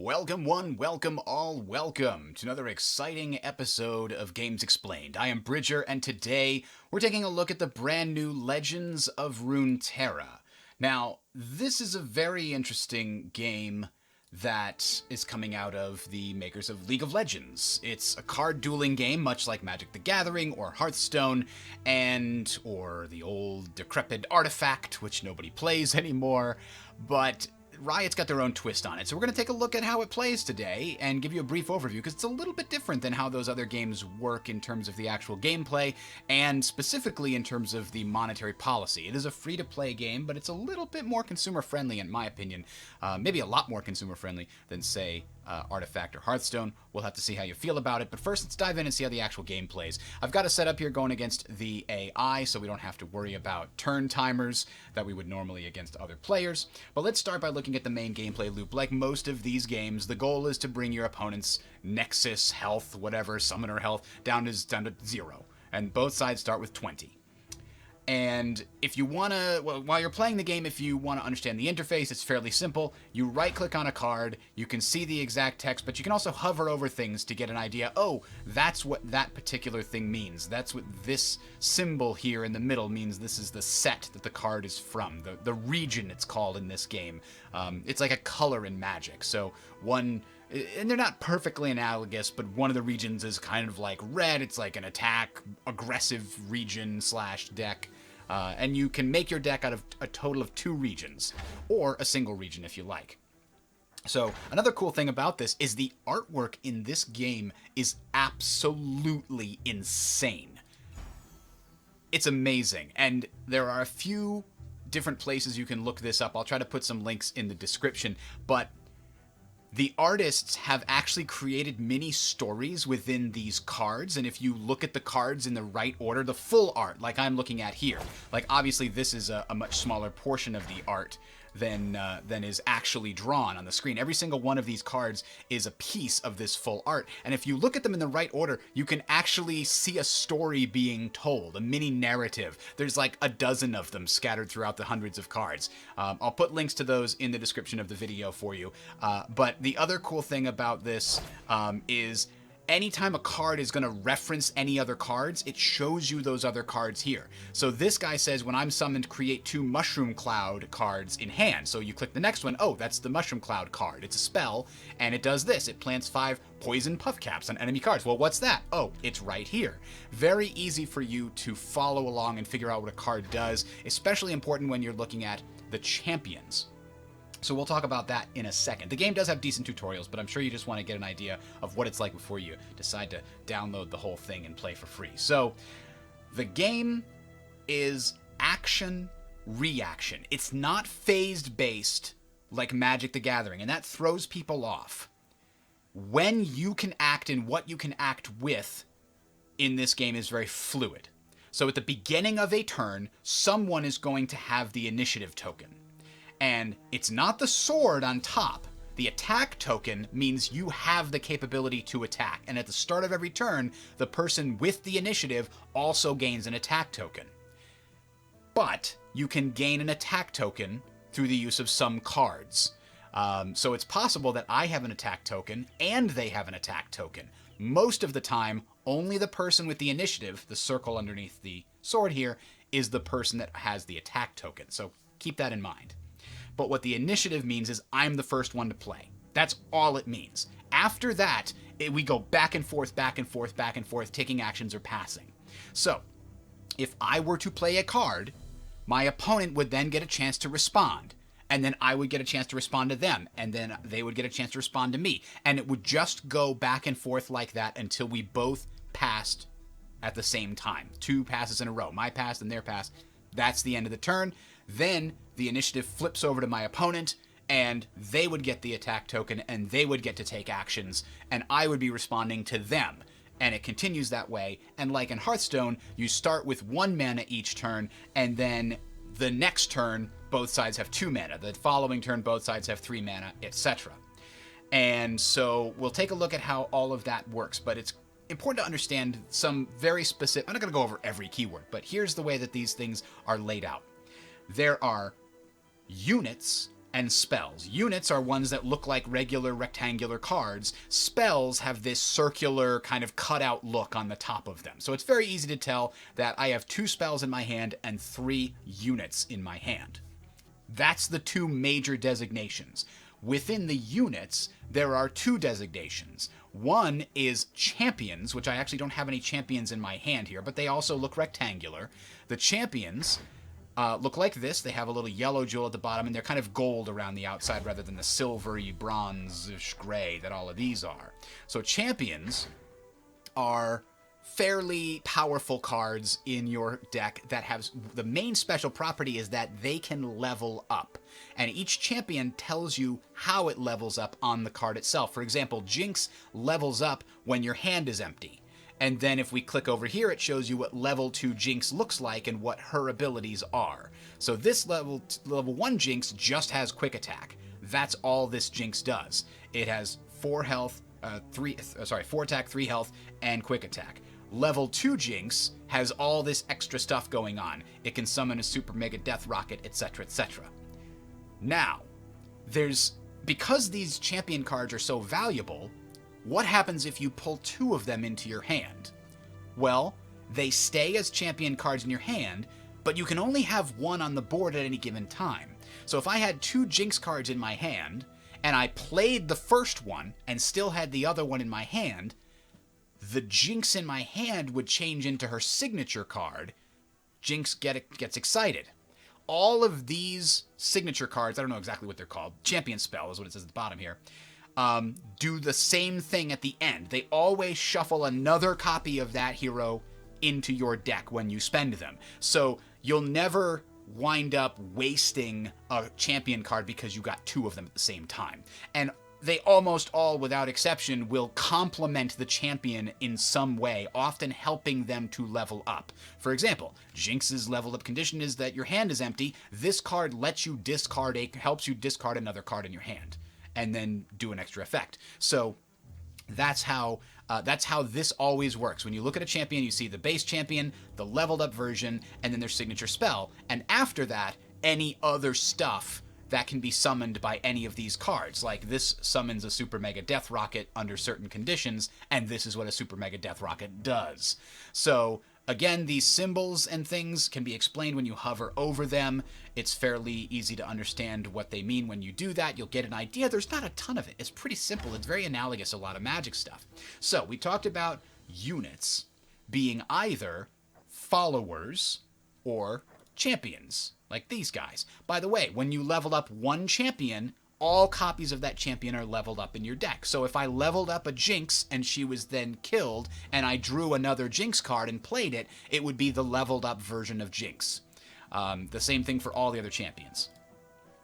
Welcome one, welcome all, welcome to another exciting episode of Games Explained. I am Bridger, and today we're taking a look at the brand new Legends of Runeterra. Now, this is a very interesting game that is coming out of the makers of League of Legends. It's a card dueling game, much like Magic the Gathering or Hearthstone, or the old decrepit Artifact, which nobody plays anymore, but Riot's got their own twist on it. So we're going to take a look at how it plays today and give you a brief overview, because it's a little bit different than how those other games work in terms of the actual gameplay, and specifically in terms of the monetary policy. It is a free-to-play game, but it's a little bit more consumer-friendly, in my opinion. Maybe a lot more consumer-friendly than, say, Artifact or Hearthstone. We'll have to see how you feel about it, but first let's dive in and see how the actual game plays. I've got a setup here going against the AI, so we don't have to worry about turn timers that we would normally against other players. But let's start by looking at the main gameplay loop. Like most of these games, the goal is to bring your opponent's Nexus health, whatever, summoner health, down to 0. And both sides start with 20. And if you want to, while you're playing the game, if you want to understand the interface, it's fairly simple. You right-click on a card, you can see the exact text, but you can also hover over things to get an idea. Oh, that's what that particular thing means. That's what this symbol here in the middle means. This is the set that the card is from, the region it's called in this game. It's like a color in Magic. So and they're not perfectly analogous, but one of the regions is kind of like red. It's like an attack, aggressive region / deck. And you can make your deck out of a total of 2 regions, or a single region if you like. So another cool thing about this is the artwork in this game is absolutely insane. It's amazing, and there are a few different places you can look this up. I'll try to put some links in the description, but the artists have actually created mini stories within these cards, and if you look at the cards in the right order, the full art, like I'm looking at here, like obviously this is a much smaller portion of the art than is actually drawn on the screen. Every single one of these cards is a piece of this full art, and if you look at them in the right order, you can actually see a story being told, a mini narrative. There's like a dozen of them scattered throughout the hundreds of cards. I'll put links to those in the description of the video for you. But the other cool thing about this is anytime a card is going to reference any other cards, it shows you those other cards here. So this guy says, when I'm summoned, create 2 Mushroom Cloud cards in hand. So you click the next one. Oh, that's the Mushroom Cloud card. It's a spell, and it does this. It plants 5 Poison Puff Caps on enemy cards. Well, what's that? Oh, it's right here. Very easy for you to follow along and figure out what a card does, especially important when you're looking at the champions. So we'll talk about that in a second. The game does have decent tutorials, but I'm sure you just want to get an idea of what it's like before you decide to download the whole thing and play for free. So the game is action-reaction. It's not phased-based like Magic the Gathering, and that throws people off. When you can act and what you can act with in this game is very fluid. So at the beginning of a turn, someone is going to have the initiative token. And it's not the sword on top. The attack token means you have the capability to attack. And at the start of every turn, the person with the initiative also gains an attack token. But you can gain an attack token through the use of some cards. So it's possible that I have an attack token and they have an attack token. Most of the time, only the person with the initiative, the circle underneath the sword here, is the person that has the attack token. So keep that in mind. But what the initiative means is I'm the first one to play. That's all it means. After that, we go back and forth, back and forth, back and forth, taking actions or passing. So, if I were to play a card, my opponent would then get a chance to respond. And then I would get a chance to respond to them. And then they would get a chance to respond to me. And it would just go back and forth like that until we both passed at the same time. 2 passes in a row. My pass and their pass. That's the end of the turn. Then the initiative flips over to my opponent, and they would get the attack token, and they would get to take actions, and I would be responding to them. And it continues that way, and like in Hearthstone, you start with 1 mana each turn, and then the next turn, both sides have 2 mana. The following turn, both sides have 3 mana, etc. And so we'll take a look at how all of that works, but it's important to understand some very specific... I'm not going to go over every keyword, but here's the way that these things are laid out. There are units and spells. Units are ones that look like regular rectangular cards. Spells have this circular kind of cutout look on the top of them. So it's very easy to tell that I have 2 spells in my hand and 3 units in my hand. That's the 2 major designations. Within the units, there are 2 designations. One is champions, which I actually don't have any champions in my hand here, but they also look rectangular. The champions look like this. They have a little yellow jewel at the bottom, and they're kind of gold around the outside rather than the silvery, bronze-ish gray that all of these are. So champions are fairly powerful cards in your deck that have the main special property is that they can level up, and each champion tells you how it levels up on the card itself. For example, Jinx levels up when your hand is empty, and then if we click over here, it shows you what level 2 Jinx looks like and what her abilities are. So this level 1 Jinx just has quick attack. That's all this Jinx does. It has 4 health, 4 attack, 3 health, and quick attack. Level 2 Jinx has all this extra stuff going on. It can summon a super mega death rocket, etc., etc. Now, because these champion cards are so valuable, what happens if you pull 2 of them into your hand? Well, they stay as champion cards in your hand, but you can only have 1 on the board at any given time. So if I had 2 Jinx cards in my hand, and I played the first one and still had the other one in my hand, the Jinx in my hand would change into her signature card. Jinx gets excited. All of these signature cards, I don't know exactly what they're called, champion spell is what it says at the bottom here, do the same thing at the end. They always shuffle another copy of that hero into your deck when you spend them. So you'll never wind up wasting a champion card because you got 2 of them at the same time. And they almost all, without exception, will complement the champion in some way, often helping them to level up. For example, Jinx's level up condition is that your hand is empty. This card lets you helps you discard another card in your hand, and then do an extra effect. So that's how this always works. When you look at a champion, you see the base champion, the leveled up version, and then their signature spell. And after that, any other stuff that can be summoned by any of these cards. Like this summons a Super Mega Death Rocket under certain conditions, and this is what a Super Mega Death Rocket does. So again, these symbols and things can be explained when you hover over them. It's fairly easy to understand what they mean when you do that. You'll get an idea. There's not a ton of it. It's pretty simple. It's very analogous to a lot of Magic stuff. So we talked about units being either followers or champions, like these guys. By the way, when you level up 1 champion, all copies of that champion are leveled up in your deck. So if I leveled up a Jinx and she was then killed, and I drew another Jinx card and played it, it would be the leveled up version of Jinx. The same thing for all the other champions.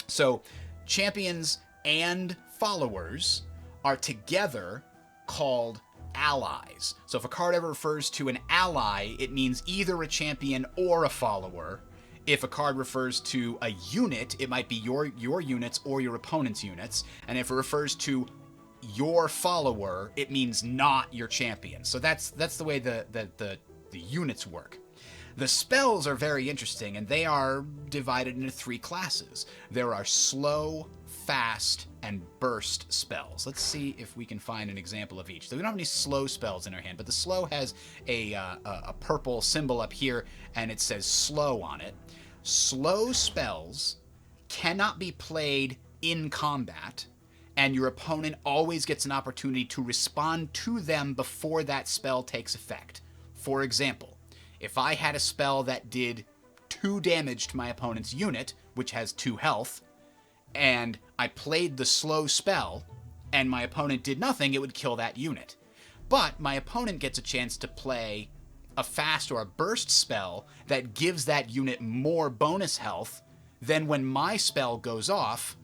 So champions and followers are together called allies. So if a card ever refers to an ally, it means either a champion or a follower. If a card refers to a unit, it might be your units or your opponent's units. And if it refers to your follower, it means not your champion. So that's the way the units work. The spells are very interesting, and they are divided into 3 classes. There are slow, fast, and burst spells. Let's see if we can find an example of each. So we don't have any slow spells in our hand, but the slow has a purple symbol up here, and it says slow on it. Slow spells cannot be played in combat, and your opponent always gets an opportunity to respond to them before that spell takes effect. For example, if I had a spell that did 2 damage to my opponent's unit, which has 2 health, and I played the slow spell, and my opponent did nothing, it would kill that unit. But my opponent gets a chance to play a fast or a burst spell that gives that unit more bonus health. Then when my spell goes off,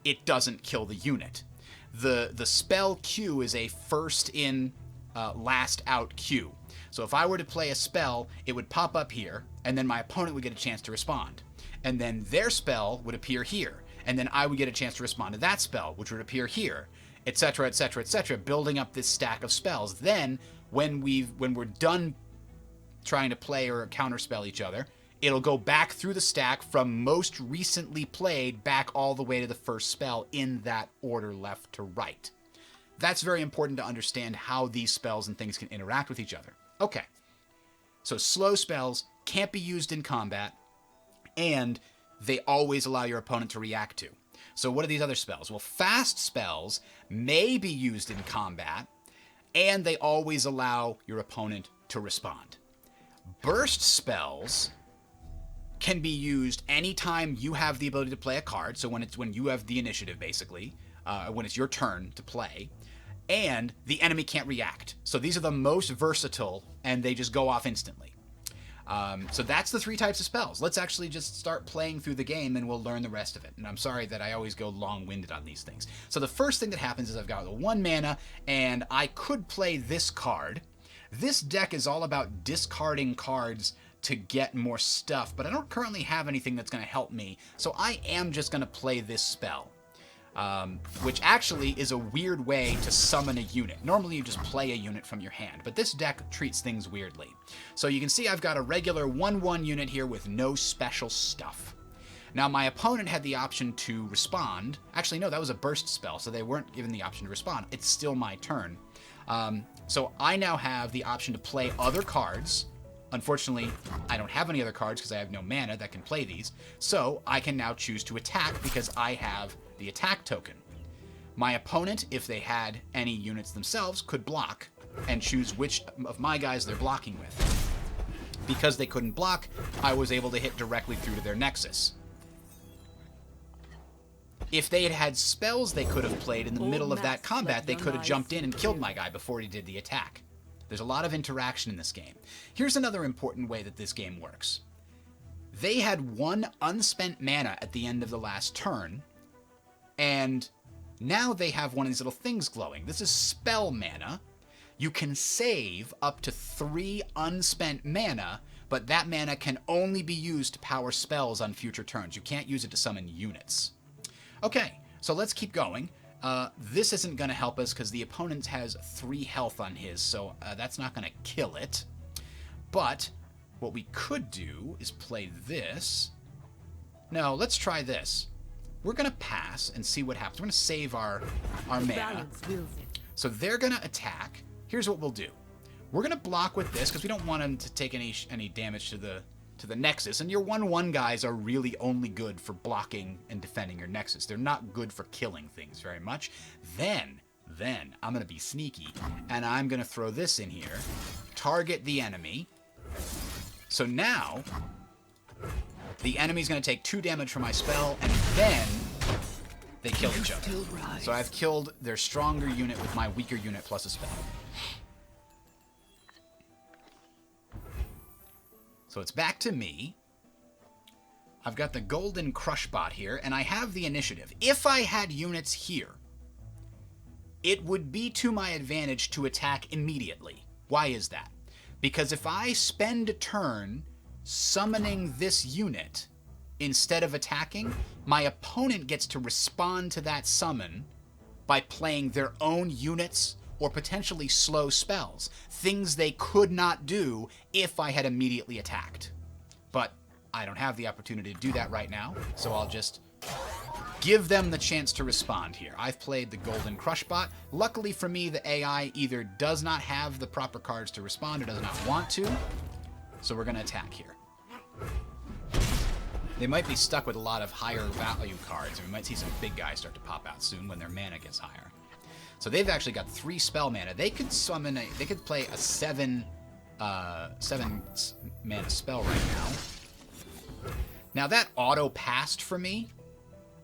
it doesn't kill the unit. The spell queue is a first in, last out queue. So if I were to play a spell, it would pop up here, and then my opponent would get a chance to respond. And then their spell would appear here, and then I would get a chance to respond to that spell, which would appear here, etc., etc., etc., building up this stack of spells. Then, when we're done trying to play or counterspell each other, it'll go back through the stack from most recently played back all the way to the first spell in that order left to right. That's very important to understand how these spells and things can interact with each other. Okay, so slow spells can't be used in combat, and they always allow your opponent to react to. So what are these other spells? Well, fast spells may be used in combat, and they always allow your opponent to respond. Burst spells can be used anytime you have the ability to play a card, so when you have the initiative, basically, when it's your turn to play, and the enemy can't react. So these are the most versatile, and they just go off instantly. So that's the 3 types of spells. Let's actually just start playing through the game, and we'll learn the rest of it. And I'm sorry that I always go long-winded on these things. So the first thing that happens is I've got the 1 mana, and I could play this card. This deck is all about discarding cards to get more stuff, but I don't currently have anything that's going to help me, so I am just going to play this spell. Which actually is a weird way to summon a unit. Normally you just play a unit from your hand, but this deck treats things weirdly. So you can see I've got a regular 1/1 unit here with no special stuff. Now my opponent had the option to respond. Actually, no, that was a burst spell, so they weren't given the option to respond. It's still my turn. So I now have the option to play other cards. Unfortunately, I don't have any other cards because I have no mana that can play these. So I can now choose to attack because I have the attack token. My opponent, if they had any units themselves, could block and choose which of my guys they're blocking with. Because they couldn't block, I was able to hit directly through to their Nexus. If they had had spells they could have played in the middle of that combat, they could have jumped in and killed my guy before he did the attack. There's a lot of interaction in this game. Here's another important way that this game works. They had 1 unspent mana at the end of the last turn, and now they have one of these little things glowing. This is spell mana. You can save up to 3 unspent mana, but that mana can only be used to power spells on future turns. You can't use it to summon units. Okay, so let's keep going. This isn't going to help us because the opponent has 3 health on his, so that's not going to kill it. But what we could do is play this. No, let's try this. We're going to pass and see what happens. We're going to save our mana. So they're going to attack. Here's what we'll do. We're going to block with this because we don't want them to take any damage to the Nexus. And your 1/1 guys are really only good for blocking and defending your Nexus. They're not good for killing things very much. Then I'm going to be sneaky, and I'm going to throw this in here. Target the enemy. So now the enemy's going to take 2 damage from my spell, and then they kill each other. So I've killed their stronger unit with my weaker unit plus a spell. So it's back to me. I've got the golden crush bot here, and I have the initiative. If I had units here, it would be to my advantage to attack immediately. Why is that? Because if I spend a turn summoning this unit instead of attacking, my opponent gets to respond to that summon by playing their own units or potentially slow spells, things they could not do if I had immediately attacked. But I don't have the opportunity to do that right now, so I'll just give them the chance to respond here. I've played the Golden Crush Bot. Luckily for me, the AI either does not have the proper cards to respond or does not want to, so we're going to attack here. They might be stuck with a lot of higher value cards, and we might see some big guys start to pop out soon when their mana gets higher. So they've actually got 3 spell mana. They could summon they could play a 7 mana spell right now. Now that auto passed for me.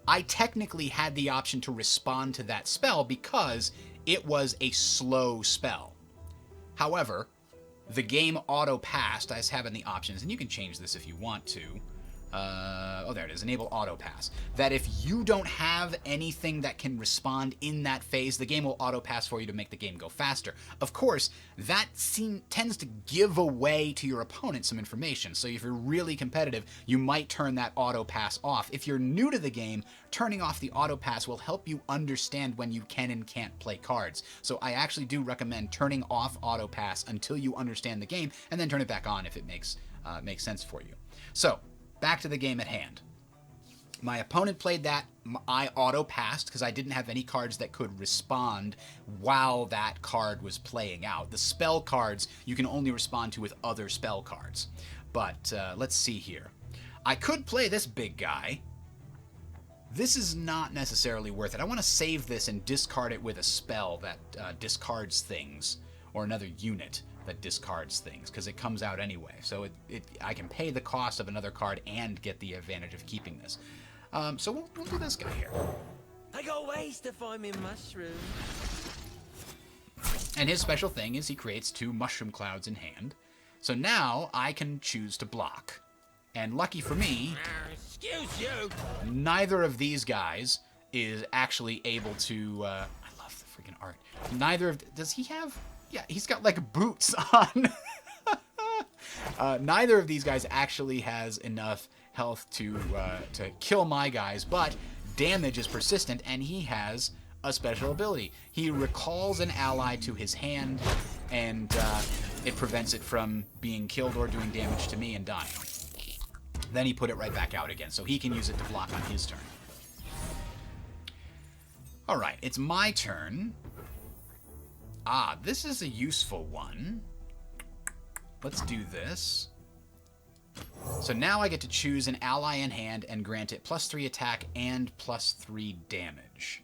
I technically had the option to respond to that spell because it was a slow spell. However, the game auto passed. I have in the options, and you can change this if you want to. Oh, there it is. Enable auto pass. That if you don't have anything that can respond in that phase, the game will auto pass for you to make the game go faster. Of course, that tends to give away to your opponent some information. So if you're really competitive, you might turn that auto pass off. If you're new to the game, turning off the auto pass will help you understand when you can and can't play cards. So I actually do recommend turning off auto pass until you understand the game, and then turn it back on if it makes sense for you. So, back to the game at hand. My opponent played that. I auto-passed because I didn't have any cards that could respond while that card was playing out. The spell cards you can only respond to with other spell cards. But let's see here. I could play this big guy. This is not necessarily worth it. I want to save this and discard it with a spell that discards things, or another unit that discards things, because it comes out anyway. So I can pay the cost of another card and get the advantage of keeping this. So we'll do this guy here. I got ways to find me mushrooms. And his special thing is he creates 2 mushroom clouds in hand. So now I can choose to block. And lucky for me, Excuse you. neither of these guys is actually able to... I love the freaking art. Neither of... Does he have... Yeah, he's got like boots on. Neither of these guys actually has enough health to kill my guys, but damage is persistent, and he has a special ability. He recalls an ally to his hand, and it prevents it from being killed or doing damage to me and dying. Then he put it right back out again, so he can use it to block on his turn. Alright, it's my turn. Ah, this is a useful one. Let's do this. So now I get to choose an ally in hand and grant it +3 attack and +3 damage.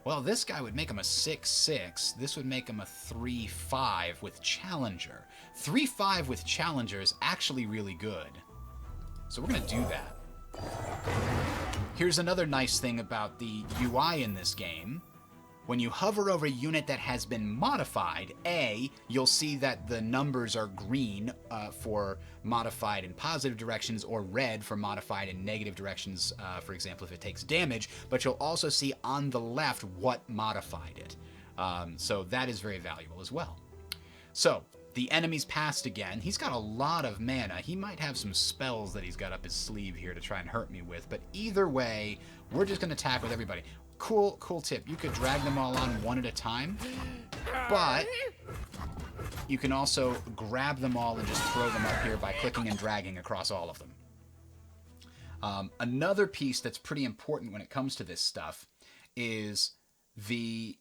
Well, this guy would make him a 6/6. This would make him a 3/5 with Challenger. 3/5 with Challenger is actually really good. So we're going to do that. Here's another nice thing about the UI in this game. When you hover over a unit that has been modified, you'll see that the numbers are green for modified in positive directions, or red for modified in negative directions, for example, if it takes damage, but you'll also see on the left what modified it. So that is very valuable as well. So, the enemy's passed again. He's got a lot of mana. He might have some spells that he's got up his sleeve here to try and hurt me with, but either way, we're just going to attack with everybody. Cool tip. You could drag them all on one at a time, but you can also grab them all and just throw them up here by clicking and dragging across all of them. Another piece that's pretty important when it comes to this stuff is the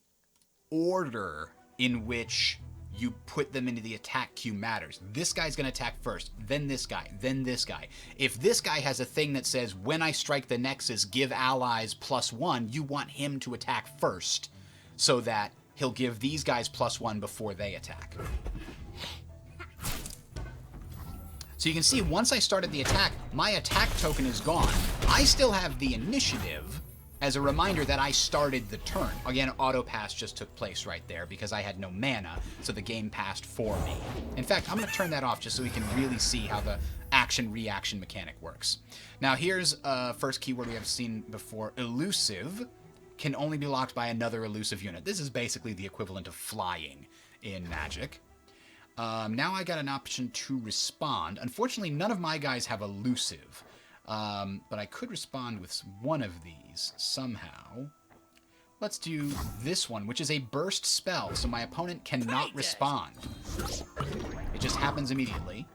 order in which you put them into the attack queue matters. This guy's going to attack first, then this guy, then this guy. If this guy has a thing that says, when I strike the Nexus, give allies +1, you want him to attack first so that he'll give these guys +1 before they attack. So you can see once I started the attack, my attack token is gone. I still have the initiative as a reminder that I started the turn. Again, auto pass just took place right there because I had no mana, so the game passed for me. In fact, I'm going to turn that off just so we can really see how the action-reaction mechanic works. Now here's first keyword we have seen before. Elusive can only be locked by another elusive unit. This is basically the equivalent of flying in Magic. Now I got an option to respond. Unfortunately, none of my guys have elusive. But I could respond with one of these somehow. Let's do this one, which is a burst spell, so my opponent cannot respond. It just happens immediately.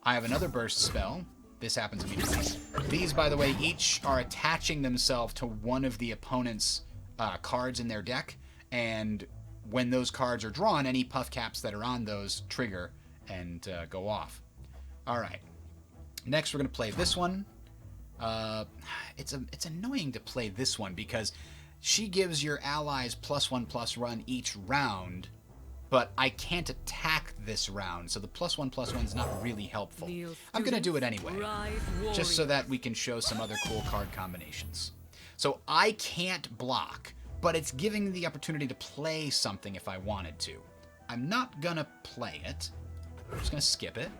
I have another burst spell. This happens immediately. These, by the way, each are attaching themselves to one of the opponent's cards in their deck, and when those cards are drawn, any puff caps that are on those trigger and go off. Alright. Next, we're going to play this one. It's annoying to play this one because she gives your allies +1/+1 each round, but I can't attack this round, so the +1/+1 is not really helpful. I'm going to do it anyway, just so that we can show some other cool card combinations. So I can't block, but it's giving me the opportunity to play something if I wanted to. I'm not going to play it. I'm just going to skip it.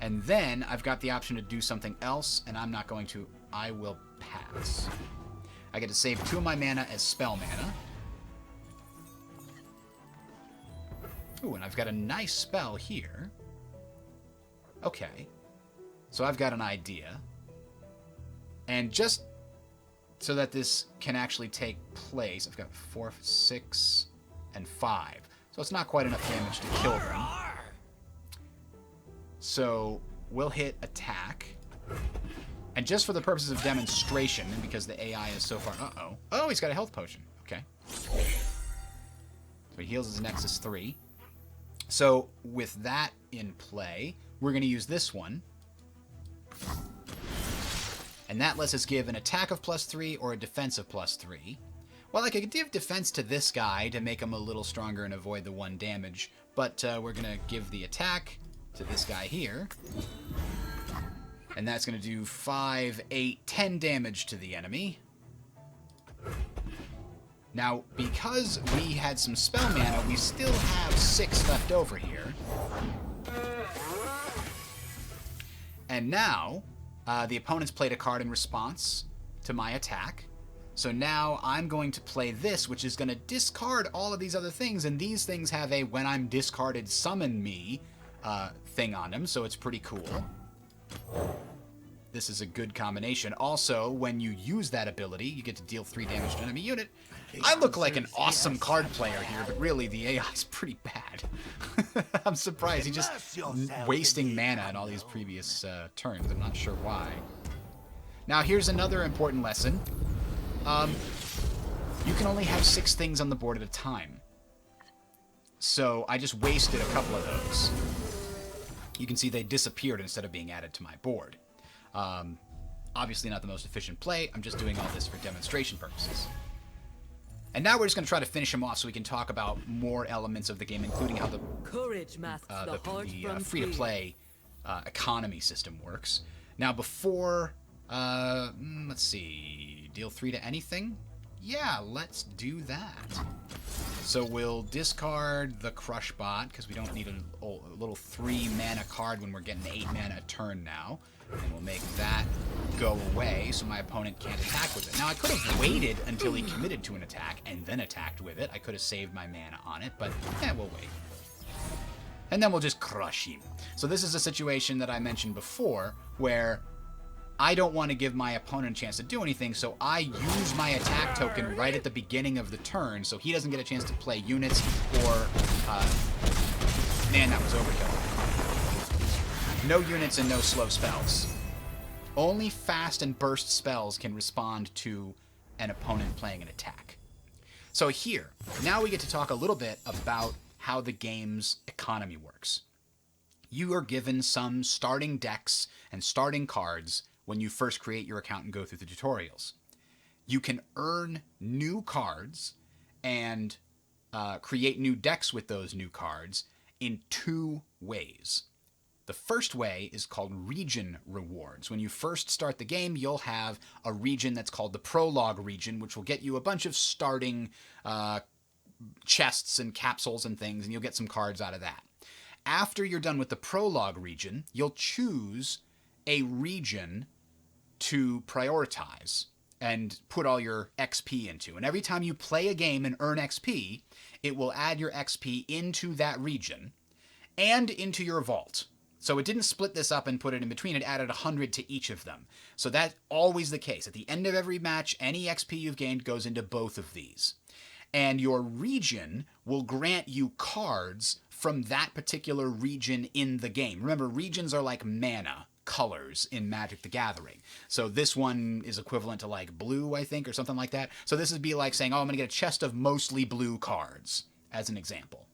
And then I've got the option to do something else, and I'm not going to. I will pass. I get to save 2 of my mana as spell mana. Ooh, and I've got a nice spell here. Okay. So I've got an idea. And just so that this can actually take place, I've got 4, 6, and 5. So So it's not quite enough damage to kill them. So we'll hit attack. And just for the purposes of demonstration, and because the AI is so far... Uh-oh. Oh, he's got a health potion. Okay. So he heals his Nexus 3. So with that in play, we're going to use this one. And that lets us give an attack of +3 or a defense of +3. Well, I could give defense to this guy to make him a little stronger and avoid the 1 damage. But we're going to give the attack to this guy here. And that's going to do 5, 8, 10 damage to the enemy. Now, because we had some spell mana, we still have 6 left over here. And now, the opponent's played a card in response to my attack. So now I'm going to play this, which is going to discard all of these other things. And these things have a when I'm discarded summon me thing on them, so it's pretty cool. This is a good combination. Also, when you use that ability, you get to deal 3 damage to an enemy unit. I look like an awesome card player here, but really the AI is pretty bad. I'm surprised. He's just wasting mana in all these previous turns. I'm not sure why. Now, here's another important lesson. You can only have 6 things on the board at a time. So I just wasted a couple of those. You can see they disappeared instead of being added to my board. Obviously not the most efficient play. I'm just doing all this for demonstration purposes. And now we're just going to try to finish him off so we can talk about more elements of the game, including how the free-to-play economy system works. Now, before... let's see... Deal 3 to anything? Yeah, let's do that. So we'll discard the Crush Bot, because we don't need a little 3-mana card when we're getting 8 mana a turn now. And we'll make that go away so my opponent can't attack with it. Now, I could have waited until he committed to an attack and then attacked with it. I could have saved my mana on it, but we'll wait. And then we'll just crush him. So this is a situation that I mentioned before where I don't want to give my opponent a chance to do anything, so I use my attack token right at the beginning of the turn so he doesn't get a chance to play units or... man, that was overkill. No units and no slow spells. Only fast and burst spells can respond to an opponent playing an attack. So here, now we get to talk a little bit about how the game's economy works. You are given some starting decks and starting cards when you first create your account and go through the tutorials. You can earn new cards and create new decks with those new cards in 2 ways. The first way is called region rewards. When you first start the game, you'll have a region that's called the Prologue region, which will get you a bunch of starting chests and capsules and things, and you'll get some cards out of that. After you're done with the Prologue region, you'll choose a region to prioritize and put all your XP into. And every time you play a game and earn XP, it will add your XP into that region and into your vault. So it didn't split this up and put it in between. It added 100 to each of them. So that's always the case. At the end of every match, any XP you've gained goes into both of these. And your region will grant you cards from that particular region in the game. Remember, regions are like mana colors in Magic the Gathering. So this one is equivalent to like blue, I think, or something like that. So this would be like saying, oh, I'm going to get a chest of mostly blue cards, as an example.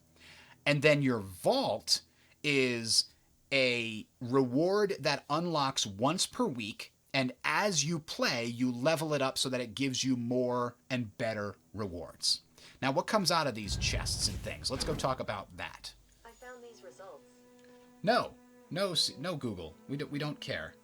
And then your vault is a reward that unlocks once per week, and as you play, you level it up so that it gives you more and better rewards. Now, what comes out of these chests and things? Let's go talk about that. I found these results. No, Google. We don't care.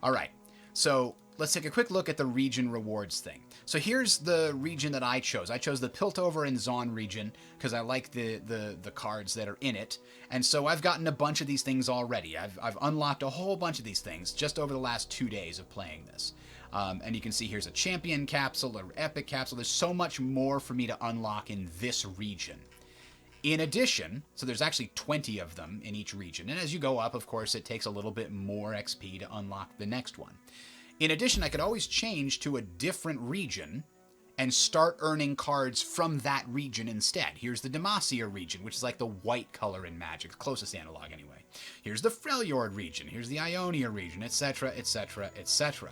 All right, so let's take a quick look at the region rewards thing. So here's the region that I chose. I chose the Piltover and Zaun region because I like the cards that are in it. And so I've gotten a bunch of these things already. I've unlocked a whole bunch of these things just over the last 2 days of playing this. And you can see here's a champion capsule, an epic capsule. There's so much more for me to unlock in this region. In addition, so there's actually 20 of them in each region. And as you go up, of course, it takes a little bit more XP to unlock the next one. In addition, I could always change to a different region and start earning cards from that region instead. Here's the Demacia region, which is like the white color in Magic, the closest analog anyway. Here's the Freljord region. Here's the Ionia region, etc., etc., etc.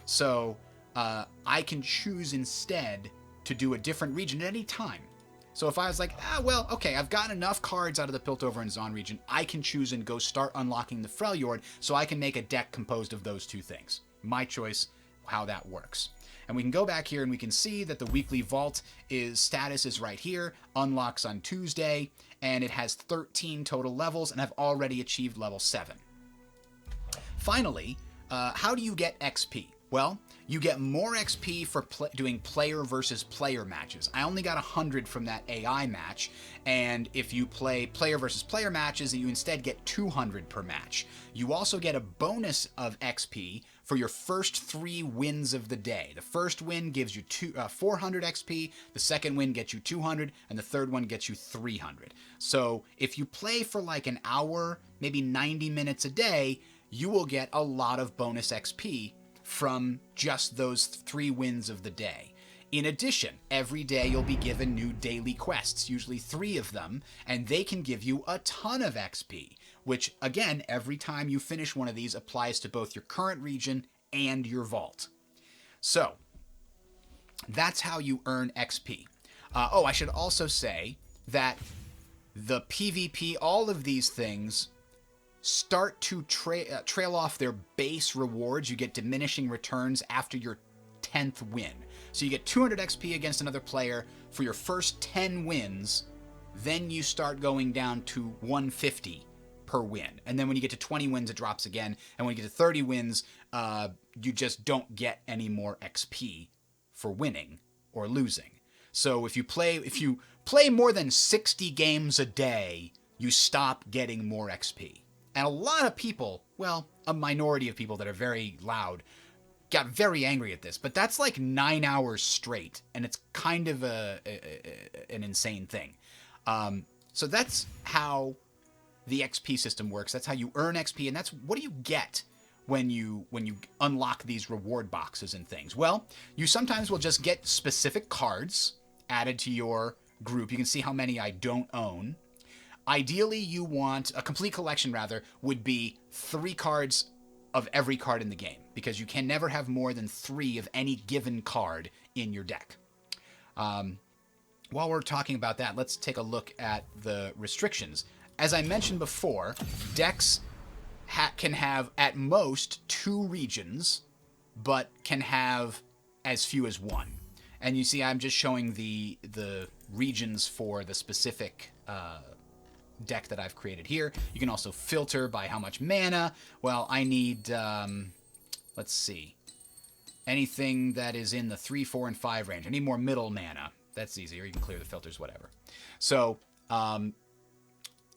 So I can choose instead to do a different region at any time. So if I was like, well, okay, I've gotten enough cards out of the Piltover and Zon region, I can choose and go start unlocking the Freljord so I can make a deck composed of those two things. My choice, how that works. And we can go back here and we can see that the weekly vault status is right here, unlocks on Tuesday, and it has 13 total levels, and I've already achieved level 7. Finally, how do you get XP? Well, you get more XP for doing player versus player matches. I only got 100 from that AI match, and if you play player versus player matches, you instead get 200 per match. You also get a bonus of XP for your first 3 wins of the day. The first win gives you 400 XP, the second win gets you 200, and the third one gets you 300. So if you play for like an hour, maybe 90 minutes a day, you will get a lot of bonus XP from just those 3 wins of the day. In addition, every day you'll be given new daily quests, usually 3 of them, and they can give you a ton of XP, which, again, every time you finish one of these applies to both your current region and your vault. So, that's how you earn XP. I should also say that the PvP, all of these things start to trail off their base rewards. You get diminishing returns after your 10th win. So you get 200 XP against another player for your first 10 wins, then you start going down to 150 per win. And then when you get to 20 wins, it drops again. And when you get to 30 wins, you just don't get any more XP for winning or losing. So if you play more than 60 games a day, you stop getting more XP. And a lot of people, well, a minority of people that are very loud, got very angry at this. But that's like 9 hours straight, and it's kind of an insane thing. So that's how the XP system works. That's how you earn XP, and that's what do you get when you unlock these reward boxes and things. Well, you sometimes will just get specific cards added to your group. You can see how many I don't own. Ideally, you want a complete collection, rather, would be 3 cards of every card in the game, because you can never have more than 3 of any given card in your deck. While we're talking about that, let's take a look at the restrictions. As I mentioned before, decks can have at most 2 regions, but can have as few as 1. And you see, I'm just showing the regions for the specific deck that I've created here. You can also filter by how much mana. Well, I need, let's see, anything that is in the 3, 4, and 5 range. I need more middle mana. That's easier. You can clear the filters, whatever. So, and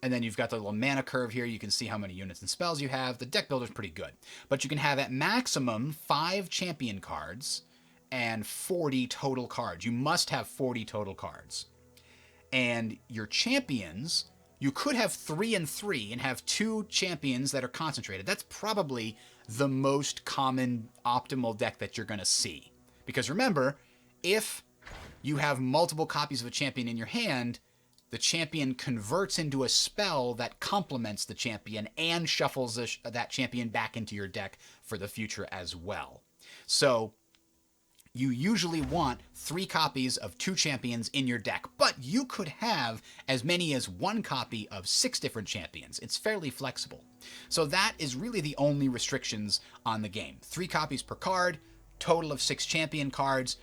then you've got the little mana curve here. You can see how many units and spells you have. The deck builder's pretty good. But you can have at maximum 5 champion cards and 40 total cards. You must have 40 total cards. And your champions, you could have 3 and 3 and have 2 champions that are concentrated. That's probably the most common optimal deck that you're going to see. Because remember, if you have multiple copies of a champion in your hand, the champion converts into a spell that complements the champion and shuffles that champion back into your deck for the future as well. So you usually want 3 copies of 2 champions in your deck, but you could have as many as 1 copy of 6 different champions. It's fairly flexible. So that is really the only restrictions on the game. 3 copies per card, total of 6 champion cards,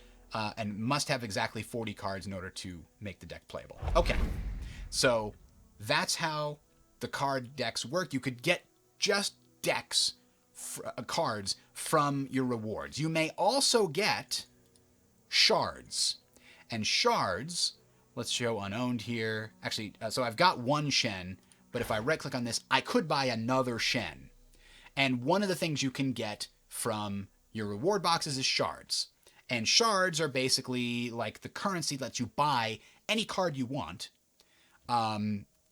and must have exactly 40 cards in order to make the deck playable. Okay, so that's how the card decks work. You could get just decks, cards from your rewards. You may also get shards. And shards, let's show unowned here. Actually, so I've got 1 Shen, but if I right-click on this, I could buy another Shen. And one of the things you can get from your reward boxes is shards. And shards are basically like the currency that lets you buy any card you want.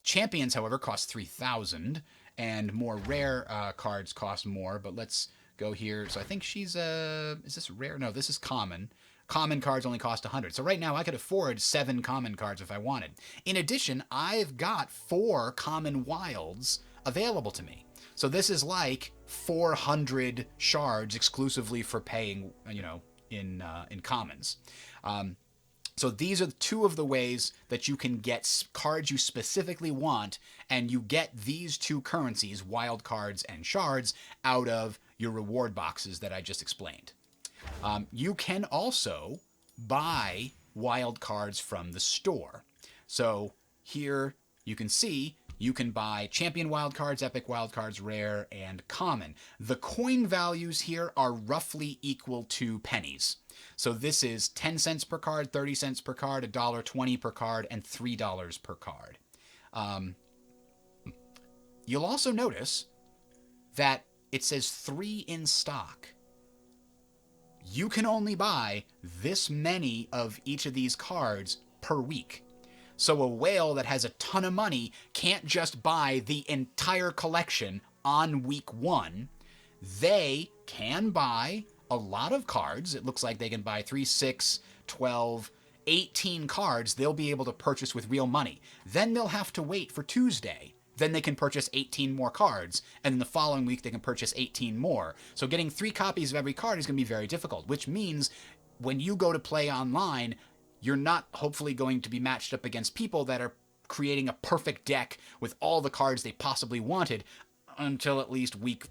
Champions, however, cost 3,000, and more rare cards cost more, but let's go here. So I think she's, is this rare? No, this is common. common cards only cost 100. So right now I could afford 7 common cards if I wanted. In addition, I've got 4 common wilds available to me. So this is like 400 shards exclusively for paying, in commons. So these are 2 of the ways that you can get cards you specifically want, and you get these 2 currencies, wild cards and shards, out of your reward boxes that I just explained. You can also buy wild cards from the store. So here you can see you can buy champion wild cards, epic wild cards, rare, and common. The coin values here are roughly equal to pennies. So this is 10 cents per card, 30 cents per card, $1.20 per card, and $3 per card. You'll also notice that it says 3 in stock. You can only buy this many of each of these cards per week. So a whale that has a ton of money can't just buy the entire collection on week 1. They can buy a lot of cards. It looks like they can buy 3, 6, 12, 18 cards they'll be able to purchase with real money. Then they'll have to wait for Tuesday. Then they can purchase 18 more cards, and then the following week they can purchase 18 more. So getting 3 copies of every card is going to be very difficult, which means when you go to play online, you're not hopefully going to be matched up against people that are creating a perfect deck with all the cards they possibly wanted until at least week,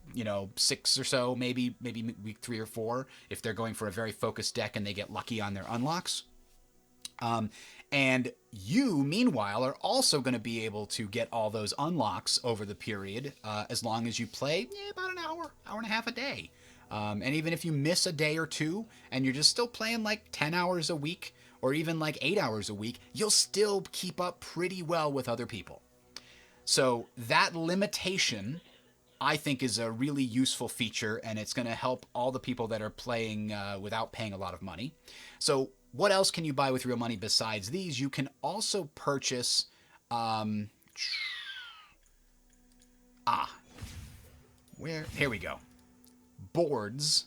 6 or so, maybe week 3 or 4, if they're going for a very focused deck and they get lucky on their unlocks. And you, meanwhile, are also going to be able to get all those unlocks over the period, as long as you play about an hour and a half a day. And even if you miss a day or 2 and you're just still playing like 10 hours a week, or even like 8 hours a week, you'll still keep up pretty well with other people. So that limitation, I think, is a really useful feature, and it's going to help all the people that are playing without paying a lot of money. So what else can you buy with real money besides these? You can also purchase... Here we go. Boards.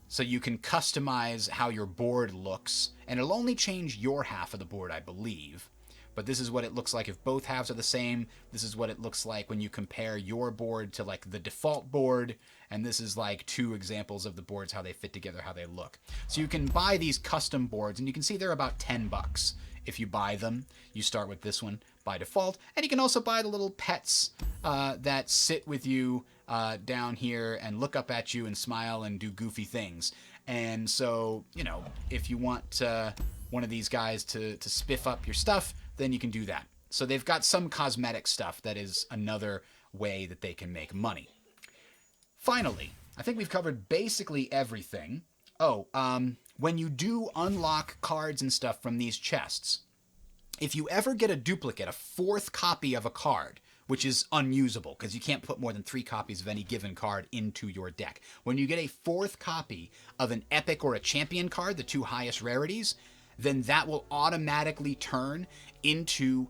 So you can customize how your board looks, and it'll only change your half of the board, I believe. But this is what it looks like if both halves are the same. This is what it looks like when you compare your board to like the default board, and this is like 2 examples of the boards, how they fit together, how they look. So you can buy these custom boards, and you can see they're about $10. If you buy them, you start with this one by default, and you can also buy the little pets that sit with you down here and look up at you and smile and do goofy things. And so, if you want one of these guys to spiff up your stuff, then you can do that. So they've got some cosmetic stuff that is another way that they can make money. Finally, I think we've covered basically everything. When you do unlock cards and stuff from these chests, if you ever get a duplicate, a 4th copy of a card, which is unusable because you can't put more than 3 copies of any given card into your deck. When you get a 4th copy of an epic or a champion card, the 2 highest rarities, then that will automatically turn into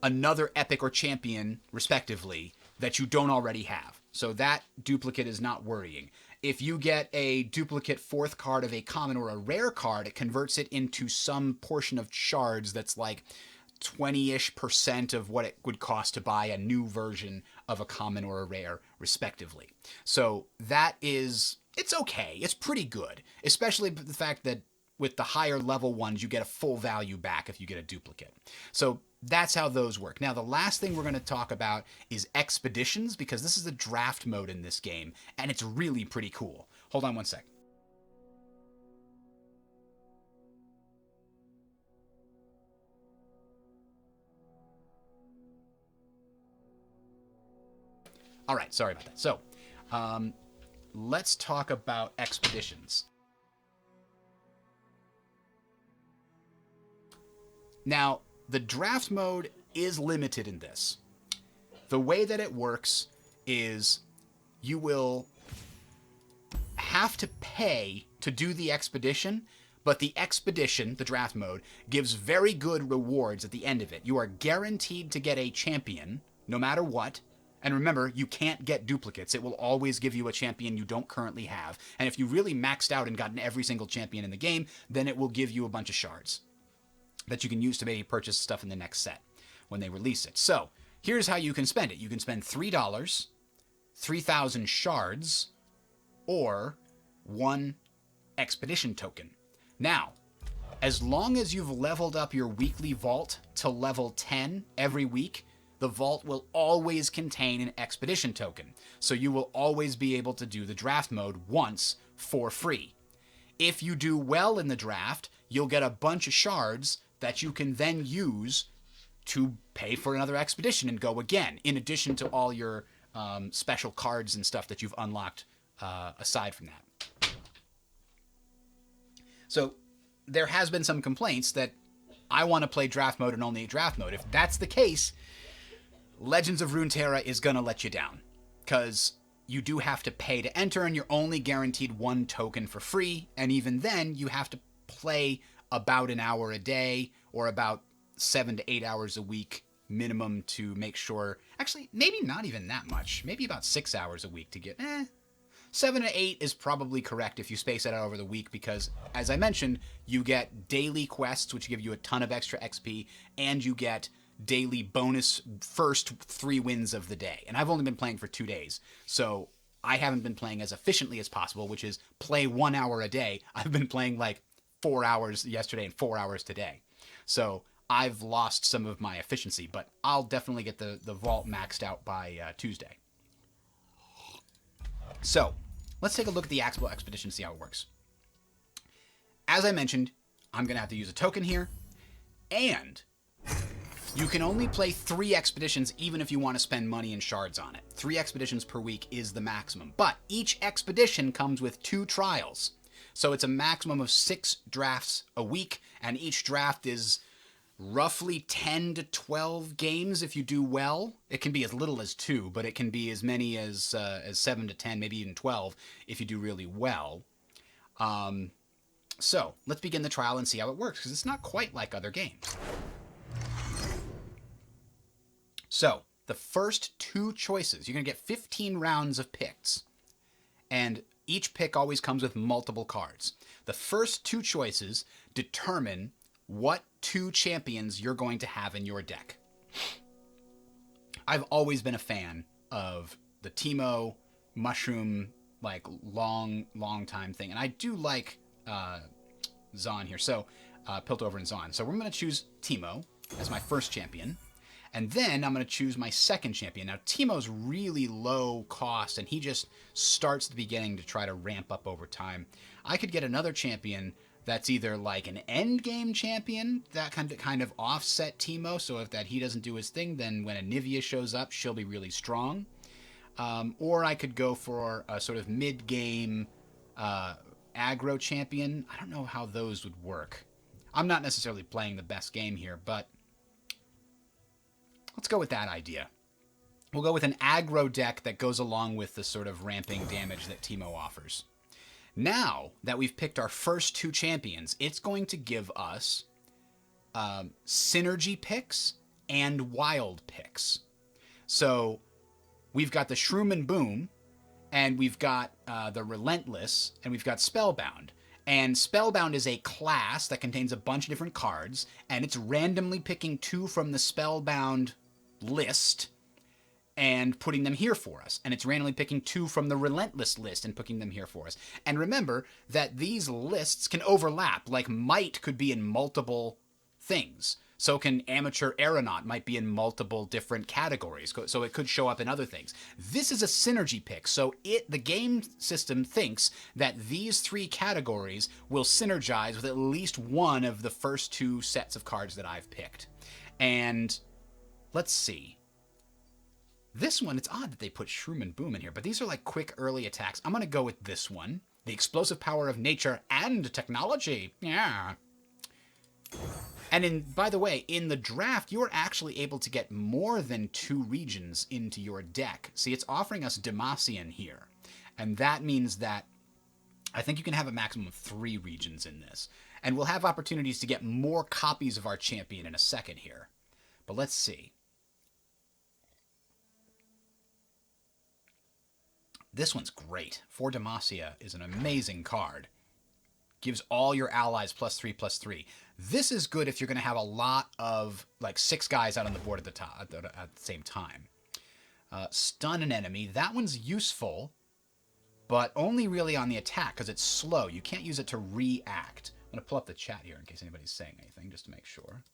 another epic or champion, respectively, that you don't already have. So that duplicate is not worrying. If you get a duplicate 4th card of a common or a rare card, it converts it into some portion of shards that's like 20-ish% of what it would cost to buy a new version of a common or a rare, respectively. So it's okay. It's pretty good, especially the fact that with the higher level ones, you get a full value back if you get a duplicate. So that's how those work. Now, the last thing we're going to talk about is expeditions, because this is the draft mode in this game, and it's really pretty cool. Hold on one sec. All right, sorry about that. So, let's talk about expeditions. Now, the draft mode is limited in this. The way that it works is you will have to pay to do the expedition, but the expedition, the draft mode, gives very good rewards at the end of it. You are guaranteed to get a champion, no matter what, And remember, you can't get duplicates. It will always give you a champion you don't currently have. And if you really maxed out and gotten every single champion in the game, then it will give you a bunch of shards that you can use to maybe purchase stuff in the next set when they release it. So here's how you can spend it. You can spend $3, 3,000 shards, or 1 expedition token. Now, as long as you've leveled up your weekly vault to level 10 every week, the vault will always contain an expedition token. So you will always be able to do the draft mode once for free. If you do well in the draft, you'll get a bunch of shards that you can then use to pay for another expedition and go again, in addition to all your special cards and stuff that you've unlocked aside from that. So there has been some complaints that I want to play draft mode and only draft mode. If that's the case, Legends of Runeterra is going to let you down, because you do have to pay to enter, and you're only guaranteed 1 token for free, and even then, you have to play about an hour a day, or about 7 to 8 hours a week minimum to make sure, actually, maybe not even that much, maybe about 6 hours a week to get, 7 to 8 is probably correct if you space it out over the week, because, as I mentioned, you get daily quests, which give you a ton of extra XP, and you get daily bonus first 3 wins of the day. And I've only been playing for 2 days, so I haven't been playing as efficiently as possible, which is play 1 hour a day. I've been playing like 4 hours yesterday and 4 hours today. So I've lost some of my efficiency, but I'll definitely get the vault maxed out by Tuesday. So let's take a look at the Axpo Expedition and see how it works. As I mentioned, I'm going to have to use a token here, and you can only play 3 expeditions even if you want to spend money and shards on it. 3 expeditions per week is the maximum. But each expedition comes with 2 trials. So it's a maximum of 6 drafts a week, and each draft is roughly 10 to 12 games if you do well. It can be as little as 2, but it can be as many as 7 to 10, maybe even 12 if you do really well. So let's begin the trial and see how it works, because it's not quite like other games. So, the first 2 choices, you're going to get 15 rounds of picks, and each pick always comes with multiple cards. The first 2 choices determine what 2 champions you're going to have in your deck. I've always been a fan of the Teemo mushroom, like, long time thing, and I do like Zon here, so Piltover and Zon. So we're going to choose Teemo as my first champion. And then I'm going to choose my second champion. Now, Teemo's really low cost, and he just starts at the beginning to try to ramp up over time. I could get another champion that's either like an end game champion that kind of offset Teemo, so if he doesn't do his thing, then when Anivia shows up, she'll be really strong. Or I could go for a sort of mid-game aggro champion. I don't know how those would work. I'm not necessarily playing the best game here, but let's go with that idea. We'll go with an aggro deck that goes along with the sort of ramping damage that Teemo offers. Now that we've picked our first 2 champions, it's going to give us synergy picks and wild picks. So we've got the Shroom and Boom, and we've got the Relentless, and we've got Spellbound. And Spellbound is a class that contains a bunch of different cards, and it's randomly picking 2 from the Spellbound list and putting them here for us. And it's randomly picking 2 from the Relentless list and putting them here for us. And remember that these lists can overlap. Like Might could be in multiple things. So can Amateur Aeronaut might be in multiple different categories. So it could show up in other things. This is a synergy pick. So the game system thinks that these 3 categories will synergize with at least one of the first 2 sets of cards that I've picked. And let's see. This one, it's odd that they put Shroom and Boom in here, but these are like quick early attacks. I'm going to go with this one. The explosive power of nature and technology. Yeah. And by the way, in the draft, you're actually able to get more than 2 regions into your deck. See, it's offering us Demacian here. And that means that I think you can have a maximum of 3 regions in this. And we'll have opportunities to get more copies of our champion in a second here. But let's see. This one's great. For Demacia is an amazing card. Gives all your allies +3/+3. This is good if you're going to have a lot of, like, 6 guys out on the board at the same time. Stun an enemy. That one's useful, but only really on the attack because it's slow. You can't use it to react. I'm going to pull up the chat here in case anybody's saying anything, just to make sure.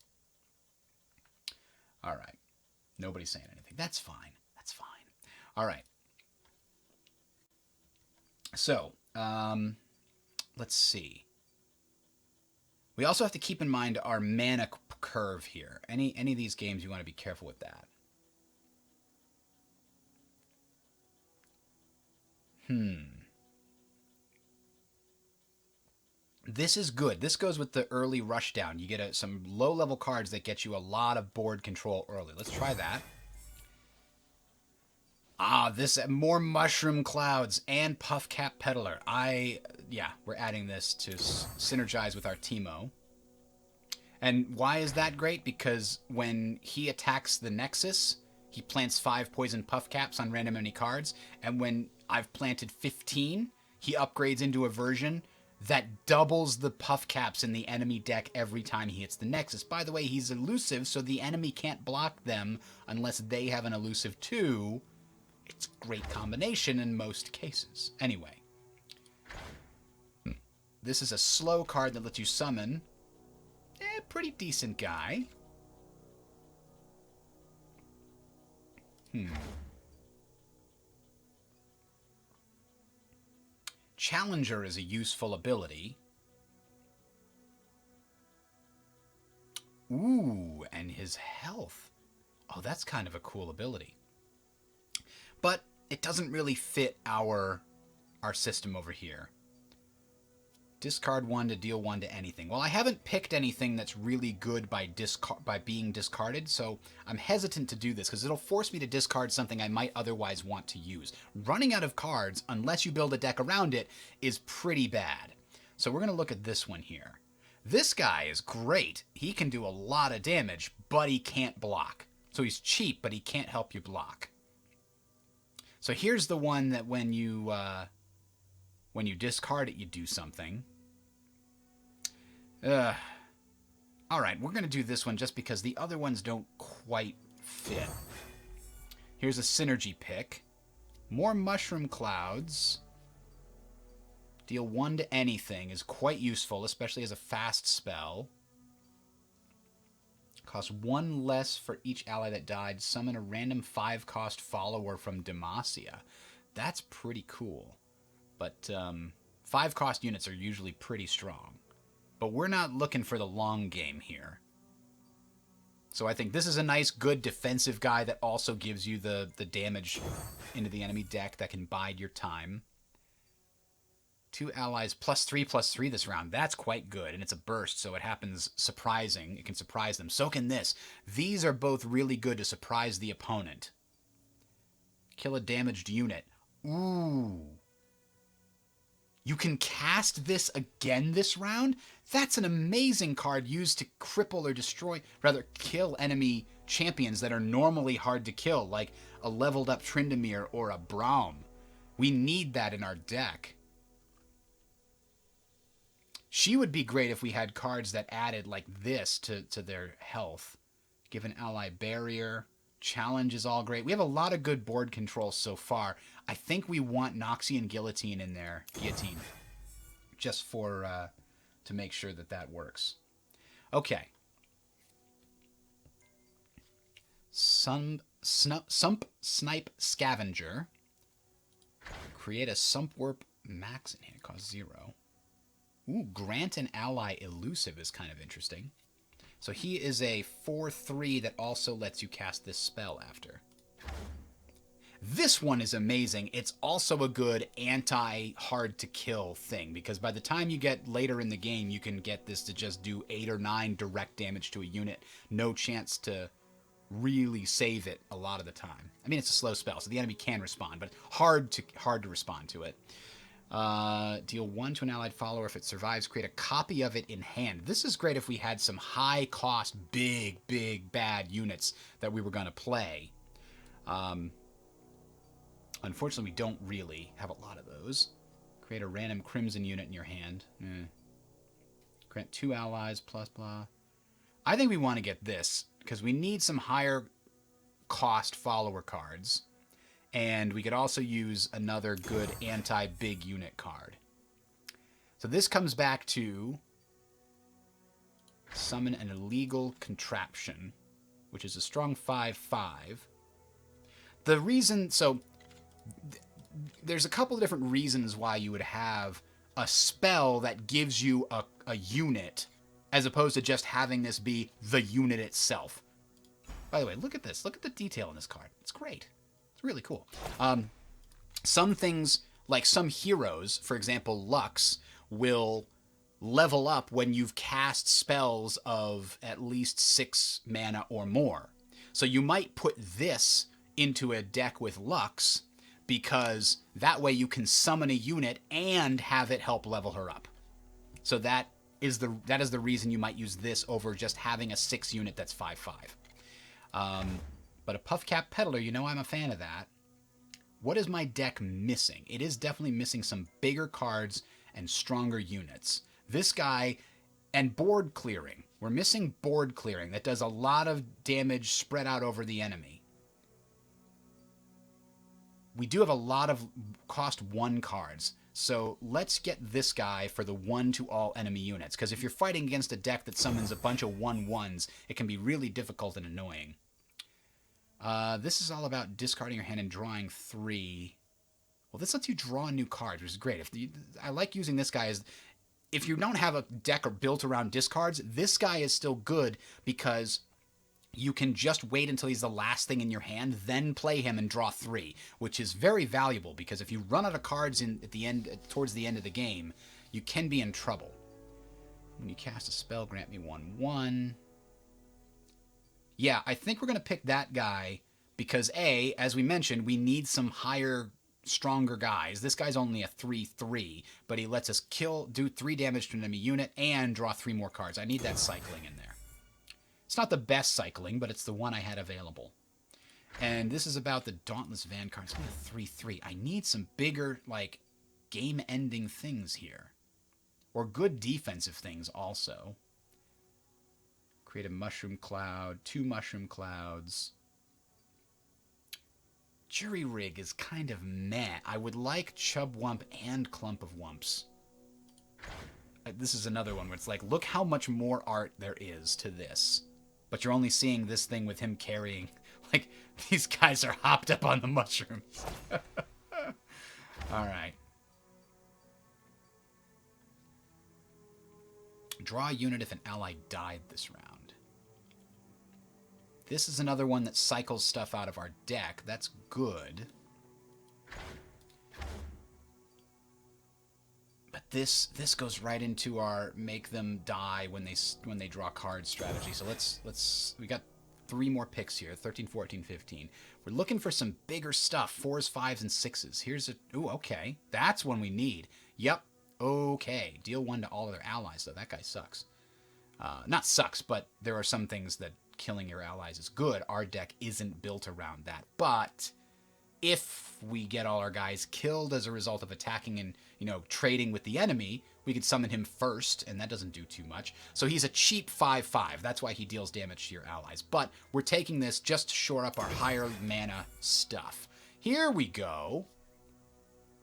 All right. Nobody's saying anything. That's fine. That's fine. All right. So, let's see. We also have to keep in mind our mana curve here. Any of these games, you want to be careful with that. This is good. This goes with the early rushdown. You get some low-level cards that get you a lot of board control early. Let's try that. This more mushroom clouds and puffcap peddler. Yeah, we're adding this to synergize with our Teemo. And why is that great? Because when he attacks the Nexus, he plants 5 poison puffcaps on random enemy cards, and when I've planted 15, he upgrades into a version that doubles the puffcaps in the enemy deck every time he hits the Nexus. By the way, he's elusive, so the enemy can't block them unless they have an elusive too. It's a great combination in most cases. Anyway. This is a slow card that lets you summon. Pretty decent guy. Challenger is a useful ability. Ooh, and his health. Oh, that's kind of a cool ability. But it doesn't really fit our system over here. Discard 1 to deal 1 to anything. Well, I haven't picked anything that's really good by being discarded, so I'm hesitant to do this because it'll force me to discard something I might otherwise want to use. Running out of cards, unless you build a deck around it, is pretty bad. So we're going to look at this one here. This guy is great. He can do a lot of damage, but he can't block. So he's cheap, but he can't help you block. So here's the one that when you discard it, you do something. Alright, we're going to do this one just because the other ones don't quite fit. Here's a synergy pick. More mushroom clouds. Deal 1 to anything is quite useful, especially as a fast spell. Costs 1 less for each ally that died. Summon a random 5-cost follower from Demacia. That's pretty cool. But 5-cost units are usually pretty strong. But we're not looking for the long game here. So I think this is a nice, good defensive guy that also gives you the damage into the enemy deck that can bide your time. 2 allies +3/+3 this round. That's quite good, and it's a burst, so it happens surprising. It can surprise them. So can this. These are both really good to surprise the opponent. Kill a damaged unit. Ooh. You can cast this again this round? That's an amazing card used to cripple or destroy, rather kill enemy champions that are normally hard to kill, like a leveled up Tryndamere or a Braum. We need that in our deck. She would be great if we had cards that added like this to their health. Give an ally barrier. Challenge is all great. We have a lot of good board control so far. I think we want Noxian Guillotine in there. Guillotine. Just for, to make sure that that works. Okay. Sump Snipe Scavenger. Create a Sumpwarp max in hand. Cost 0. Ooh, grant an ally elusive is kind of interesting. So he is a 4/3 that also lets you cast this spell after. This one is amazing. It's also a good anti-hard-to-kill thing, because by the time you get later in the game, you can get this to just do 8 or 9 direct damage to a unit. No chance to really save it a lot of the time. I mean, it's a slow spell, so the enemy can respond, but hard to respond to it. Deal 1 to an allied follower. If it survives, create a copy of it in hand. This is great if we had some high-cost, big, bad units that we were going to play. Unfortunately, we don't really have a lot of those. Create a random crimson unit in your hand. Grant 2 allies, plus blah. I think we want to get this, because we need some higher cost follower cards. And we could also use another good anti-big unit card. So this comes back to summon an illegal contraption, which is a strong 5/5. The reason, so there's a couple of different reasons why you would have a spell that gives you a unit as opposed to just having this be the unit itself. By the way, look at this. Look at the detail in this card. It's great. It's really cool. Some things, like some heroes, for example, Lux, will level up when you've cast spells of at least 6 mana or more. So you might put this into a deck with Lux, because that way you can summon a unit and have it help level her up. So that is the reason you might use this over just having a 6 unit that's 5/5. But a Puffcap Peddler, you know I'm a fan of that. What is my deck missing? It is definitely missing some bigger cards and stronger units. This guy, and board clearing. We're missing board clearing. That does a lot of damage spread out over the enemy. We do have a lot of cost 1 cards. So let's get this guy for the 1 to all enemy units. Because if you're fighting against a deck that summons a bunch of 1/1s, it can be really difficult and annoying. This is all about discarding your hand and drawing 3. Well, this lets you draw a new card, which is great. I like using this guy as... If you don't have a deck built around discards, this guy is still good because you can just wait until he's the last thing in your hand, then play him and draw 3, which is very valuable because if you run out of cards towards the end of the game, you can be in trouble. When you cast a spell, grant me 1/1. Yeah, I think we're going to pick that guy because A, as we mentioned, we need some higher, stronger guys. This guy's only a 3/3, but he lets us do 3 damage to an enemy unit and draw 3 more cards. I need that cycling in there. It's not the best cycling, but it's the one I had available. And this is about the Dauntless Vanguard. It's only a 3/3. I need some bigger, like, game-ending things here. Or good defensive things also. Create a Mushroom Cloud, 2 Mushroom Clouds. Jury Rig is kind of meh. I would like Chub Wump and Clump of Wumps. This is another one where it's like, look how much more art there is to this. But you're only seeing this thing with him carrying. Like, these guys are hopped up on the mushrooms. Alright. Draw a unit if an ally died this round. This is another one that cycles stuff out of our deck. That's good. But this goes right into our make them die when they draw cards strategy. So we got 3 more picks here, 13, 14, 15. We're looking for some bigger stuff, 4s, 5s, and 6s. Ooh, okay. That's one we need. Yep. Okay. Deal 1 to all of their allies, though. That guy sucks. Not sucks, but there are some things that killing your allies is good. Our deck isn't built around that. But if we get all our guys killed as a result of attacking and, trading with the enemy, we could summon him first, and that doesn't do too much. So he's a cheap 5/5. That's why he deals damage to your allies. But we're taking this just to shore up our higher mana stuff. Here we go.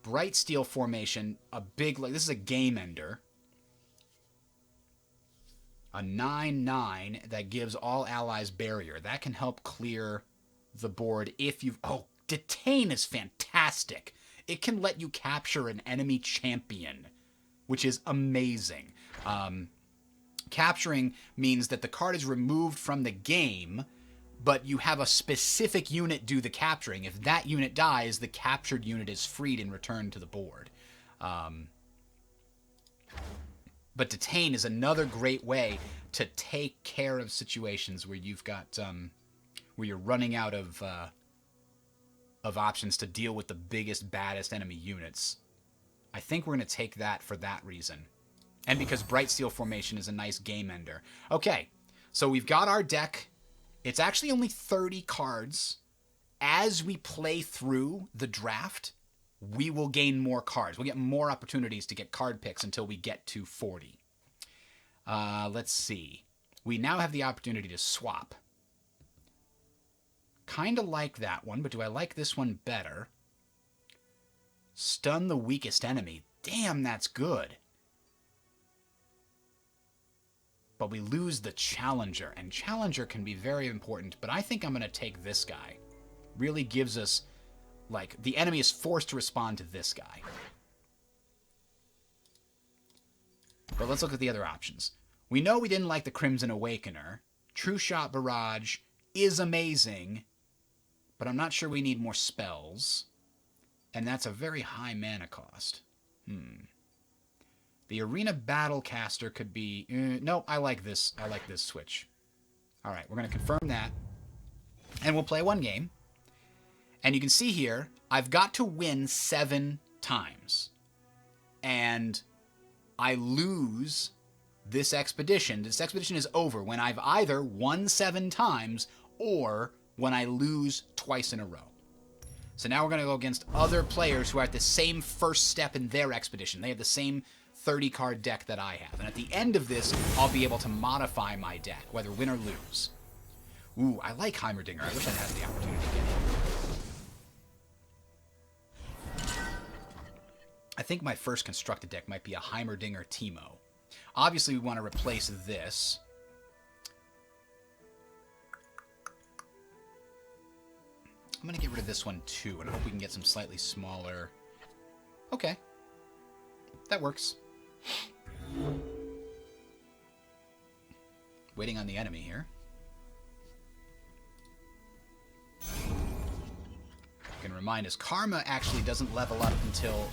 Bright Steel Formation, this is a game ender. A 9/9 that gives all allies barrier. That can help clear the board if you've... Oh, Detain is fantastic. It can let you capture an enemy champion, which is amazing. Capturing means that the card is removed from the game, but you have a specific unit do the capturing. If that unit dies, the captured unit is freed and returned to the board. But Detain is another great way to take care of situations where you've got where you're running out of options to deal with the biggest, baddest enemy units. I think we're going to take that for that reason. And because Bright Steel Formation is a nice game ender. Okay, so we've got our deck. It's actually only 30 cards, as we play through the draft, we will gain more cards. We'll get more opportunities to get card picks until we get to 40. Let's see. We now have the opportunity to swap. Kind of like that one, but do I like this one better? Stun the weakest enemy. Damn, that's good. But we lose the Challenger, and Challenger can be very important, but I think I'm going to take this guy. Really gives us, like, the enemy is forced to respond to this guy. But let's look at the other options. We know we didn't like the Crimson Awakener. True Shot Barrage is amazing, but I'm not sure we need more spells. And that's a very high mana cost. The Arena Battlecaster could be... no, I like this. I like this switch. All right, we're going to confirm that. And we'll play one game. And you can see here, I've got to win 7 times. And I lose this expedition. This expedition is over when I've either won 7 times or when I lose twice in a row. So now we're going to go against other players who are at the same first step in their expedition. They have the same 30-card deck that I have. And at the end of this, I'll be able to modify my deck, whether win or lose. Ooh, I like Heimerdinger. I wish I had the opportunity to get him. I think my first constructed deck might be a Heimerdinger Teemo. Obviously, we want to replace this. I'm going to get rid of this one, too, and I hope we can get some slightly smaller... Okay. That works. Waiting on the enemy here. I can remind us, Karma actually doesn't level up until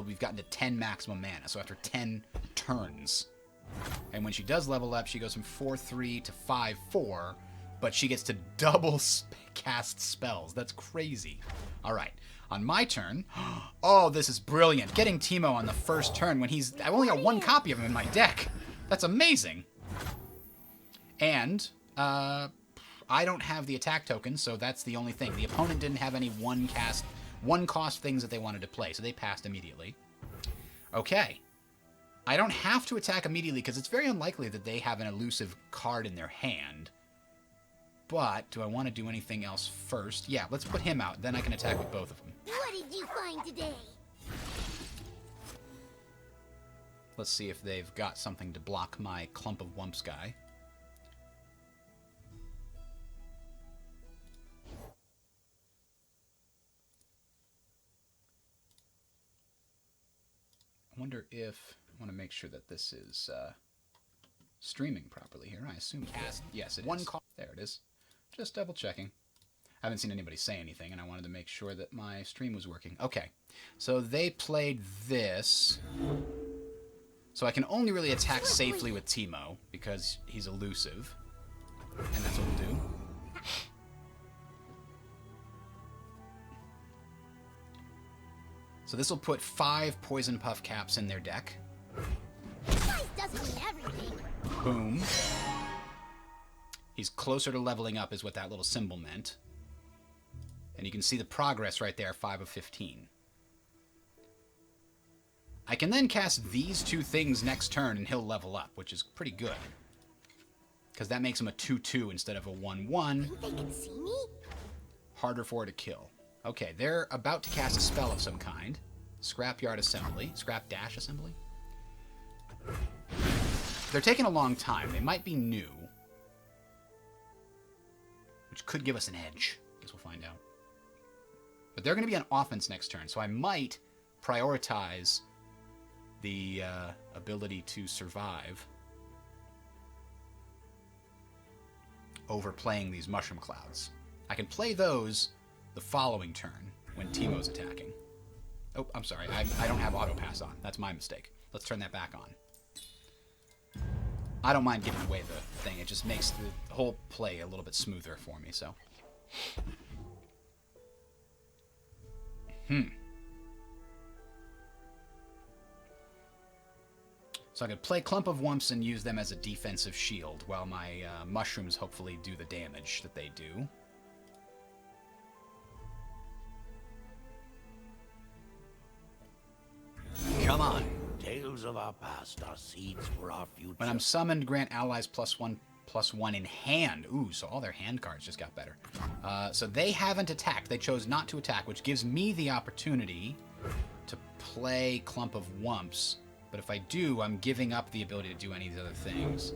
we've gotten to 10 maximum mana, so after 10 turns. And when she does level up, she goes from 4-3 to 5-4, but she gets to double cast spells. That's crazy. All right. On my turn, oh, this is brilliant. Getting Teemo on the first turn when I've only got 1 copy of him in my deck. That's amazing. And, I don't have the attack token, so that's the only thing. The opponent didn't have any one cost things that they wanted to play, so they passed immediately. Okay. I don't have to attack immediately because it's very unlikely that they have an elusive card in their hand. But do I want to do anything else first? Yeah, let's put him out. Then I can attack with both of them. What did you find today? Let's see if they've got something to block my Clump of Wumps guy. I wonder if... I want to make sure that this is streaming properly here. I assume cast. Yes, it is. There it is. Just double checking. I haven't seen anybody say anything, and I wanted to make sure that my stream was working. Okay, so they played this. So I can only really attack safely with Teemo, because he's elusive. And that's what we'll do. So this will put 5 Poison Puff Caps in their deck. Size doesn't mean everything. Boom. He's closer to leveling up is what that little symbol meant. And you can see the progress right there, 5 of 15. I can then cast these 2 things next turn and he'll level up, which is pretty good. Because that makes him a 2-2 instead of a 1-1. Think they can see me? Harder for her to kill. Okay, they're about to cast a spell of some kind. Scrapyard Assembly. Scrap Dash Assembly. They're taking a long time. They might be new. Which could give us an edge. Guess we'll find out. But they're going to be on offense next turn, so I might prioritize the ability to survive over playing these Mushroom Clouds. I can play those the following turn when Teemo's attacking. Oh, I'm sorry. I don't have auto pass on. That's my mistake. Let's turn that back on. I don't mind giving away the thing. It just makes the whole play a little bit smoother for me, so. So I could play Clump of Wumps and use them as a defensive shield while my mushrooms hopefully do the damage that they do. of our past are seeds for our future. When I'm summoned, grant allies +1/+1 in hand. Ooh, so all their hand cards just got better. So they haven't attacked. They chose not to attack, which gives me the opportunity to play Clump of Wumps. But if I do, I'm giving up the ability to do any of these other things.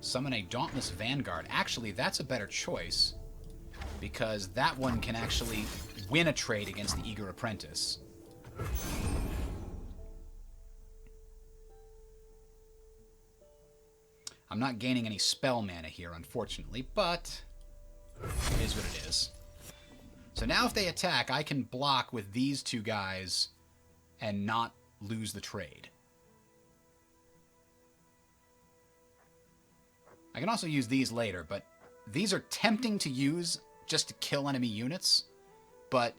Summon a Dauntless Vanguard. Actually, that's a better choice, because that one can actually win a trade against the Eager Apprentice. I'm not gaining any spell mana here, unfortunately, but it is what it is. So now if they attack, I can block with these two guys and not lose the trade. I can also use these later, but these are tempting to use just to kill enemy units, but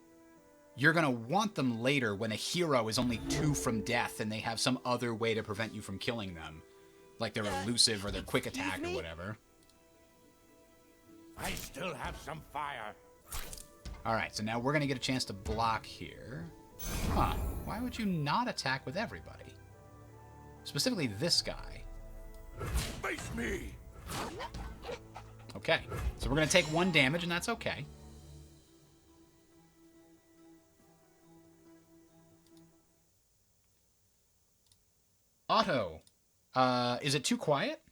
you're going to want them later when a hero is only 2 from death and they have some other way to prevent you from killing them. Like they're elusive or they're quick attack or whatever. I still have some fire. Alright, so now we're going to get a chance to block here. Huh. Why would you not attack with everybody? Specifically this guy. Face me! Okay, so we're going to take 1 damage, and that's okay. Otto. Is it too quiet?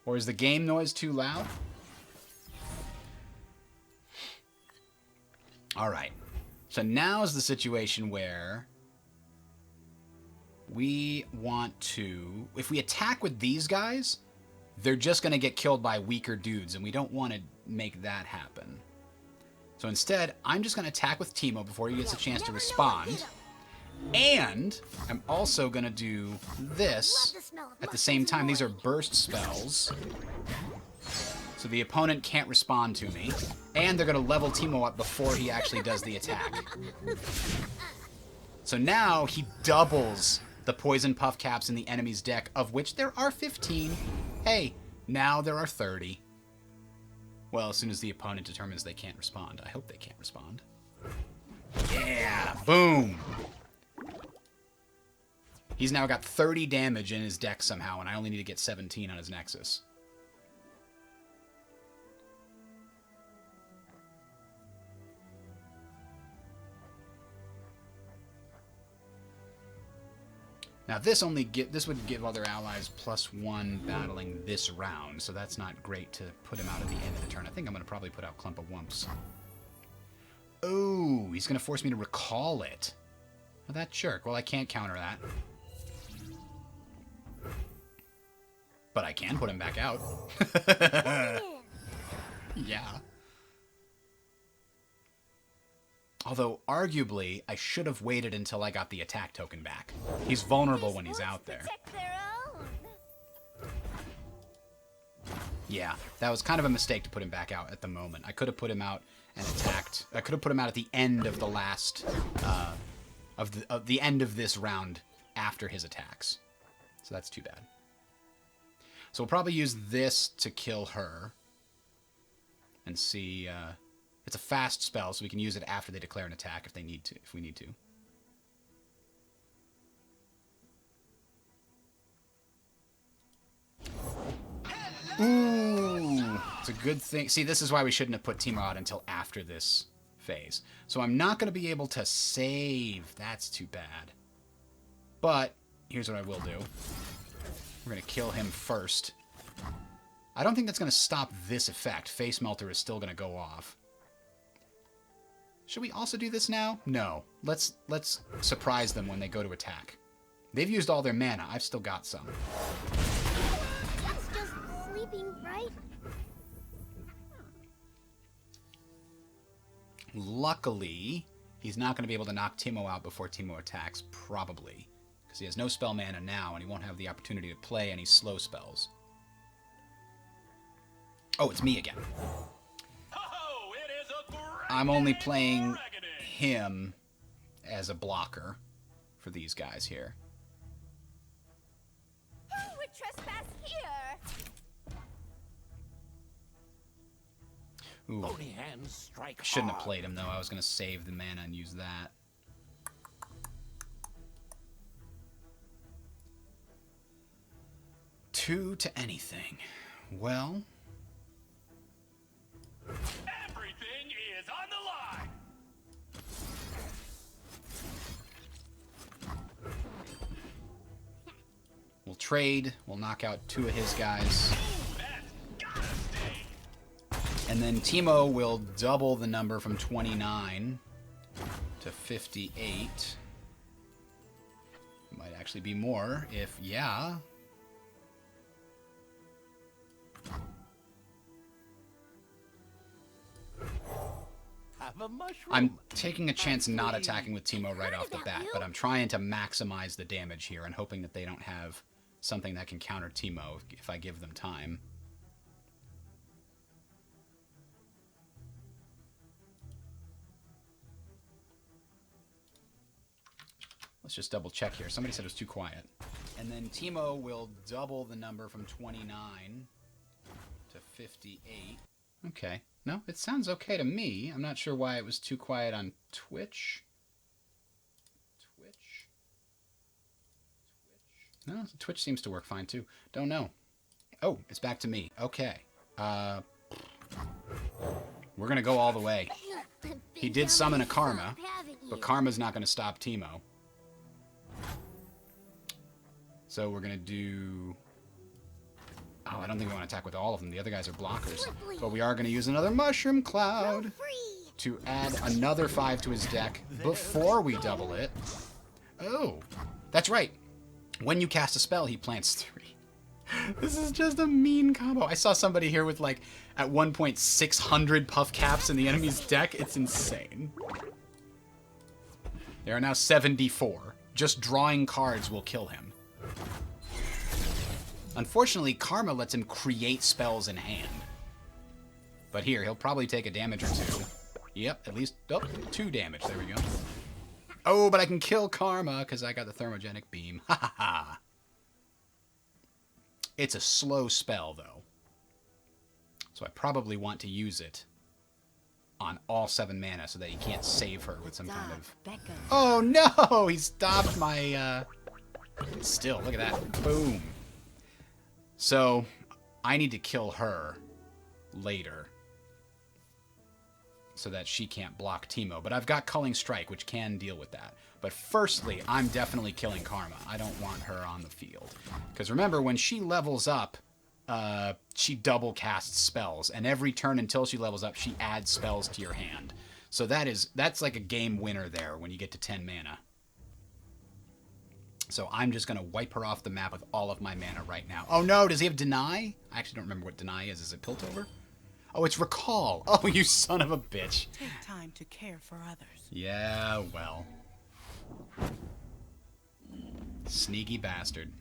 Or is the game noise too loud? Alright. So now's the situation where we want to... If we attack with these guys, they're just going to get killed by weaker dudes, and we don't want to make that happen. So instead, I'm just going to attack with Teemo before he gets a chance to respond. And I'm also going to do this at the same time. These are burst spells, so the opponent can't respond to me. And they're going to level Teemo up before he actually does the attack. So now he doubles the poison puff caps in the enemy's deck, of which there are 15. Hey, now there are 30. Well, as soon as the opponent determines they can't respond. I hope they can't respond. Yeah, boom! He's now got 30 damage in his deck somehow, and I only need to get 17 on his Nexus. Now this would give other allies +1 battling this round, so that's not great to put him out at the end of the turn. I think I'm going to probably put out Clump of Wumps. Oh, he's going to force me to recall it. Well, that jerk. Well, I can't counter that. But I can put him back out. Yeah. Although, arguably, I should have waited until I got the attack token back. He's vulnerable when he's out there. Yeah, that was kind of a mistake to put him back out at the moment. I could have put him out and attacked. I could have put him out at the end of the last, of the end of this round after his attacks. So that's too bad. So we'll probably use this to kill her. And see, it's a fast spell, so we can use it after they declare an attack if they need to, if we need to. Ooh, it's a good thing. See, this is why we shouldn't have put Teemo out until after this phase. So I'm not going to be able to save. That's too bad. But here's what I will do. We're going to kill him first. I don't think that's going to stop this effect. Face Melter is still going to go off. Should we also do this now? No. Let's surprise them when they go to attack. They've used all their mana. I've still got some. That's just sleeping, right? Luckily, he's not going to be able to knock Teemo out before Teemo attacks, probably. Because he has no spell mana now, and he won't have the opportunity to play any slow spells. Oh, it's me again. Oh, it is a I'm only playing him as a blocker for these guys here. Who would trespass here? Ooh. Bony hands strike Shouldn't have hard. played him, though. I was going to save the mana and use that. Two to anything. Well... Everything is on the line. We'll trade. We'll knock out 2 of his guys. That's gotta stay. And then Teemo will double the number from 29 to 58. Might actually be more if, yeah. Have a mushroom. I'm taking a chance not attacking with Teemo right off the bat, but I'm trying to maximize the damage here and hoping that they don't have something that can counter Teemo if I give them time. Let's just double check here. Somebody said it was too quiet. And then Teemo will double the number from 29 to 58. Okay. No, it sounds okay to me. I'm not sure why it was too quiet on Twitch. No, Twitch seems to work fine too. Don't know. Oh, it's back to me. Okay. We're gonna go all the way. He did summon a Karma, but Karma's not gonna stop Teemo. So we're gonna do... Oh, I don't think we want to attack with all of them. The other guys are blockers. But we are gonna use another Mushroom Cloud to add another 5 to his deck before we double it. Oh, that's right. When you cast a spell, he plants 3. This is just a mean combo. I saw somebody here with, like, at one point, 600 puff caps in the enemy's deck. It's insane. There are now 74. Just drawing cards will kill him. Unfortunately, Karma lets him create spells in hand. But here, he'll probably take a damage or 2. Yep, at least 2 damage. There we go. Oh, but I can kill Karma because I got the thermogenic beam. Ha ha ha. It's a slow spell, though. So I probably want to use it on all 7 mana so that he can't save her with some kind of... Oh, no! He stopped my... Still, look at that. Boom. So, I need to kill her later so that she can't block Teemo. But I've got Culling Strike, which can deal with that. But firstly, I'm definitely killing Karma. I don't want her on the field. Because remember, when she levels up, she double casts spells. And every turn until she levels up, she adds spells to your hand. So that's like a game winner there when you get to 10 mana. So I'm just going to wipe her off the map with all of my mana right now. Oh no, does he have Deny? I actually don't remember what Deny is. Is it Piltover? Oh, it's Recall. Oh, you son of a bitch. Take time to care for others. Yeah, well. Sneaky bastard.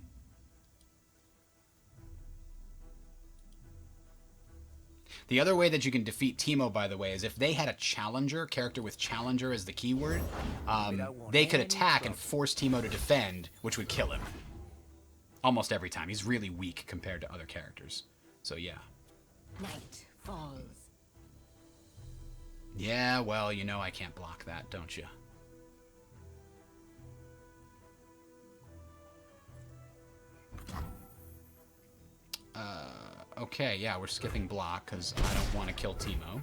The other way that you can defeat Teemo, by the way, is if they had a challenger, character with challenger as the keyword, they could attack and force Teemo to defend, which would kill him. Almost every time. He's really weak compared to other characters. So, yeah. Night falls. Yeah, well, you know I can't block that, don't you? Okay, yeah, we're skipping block because I don't want to kill Teemo.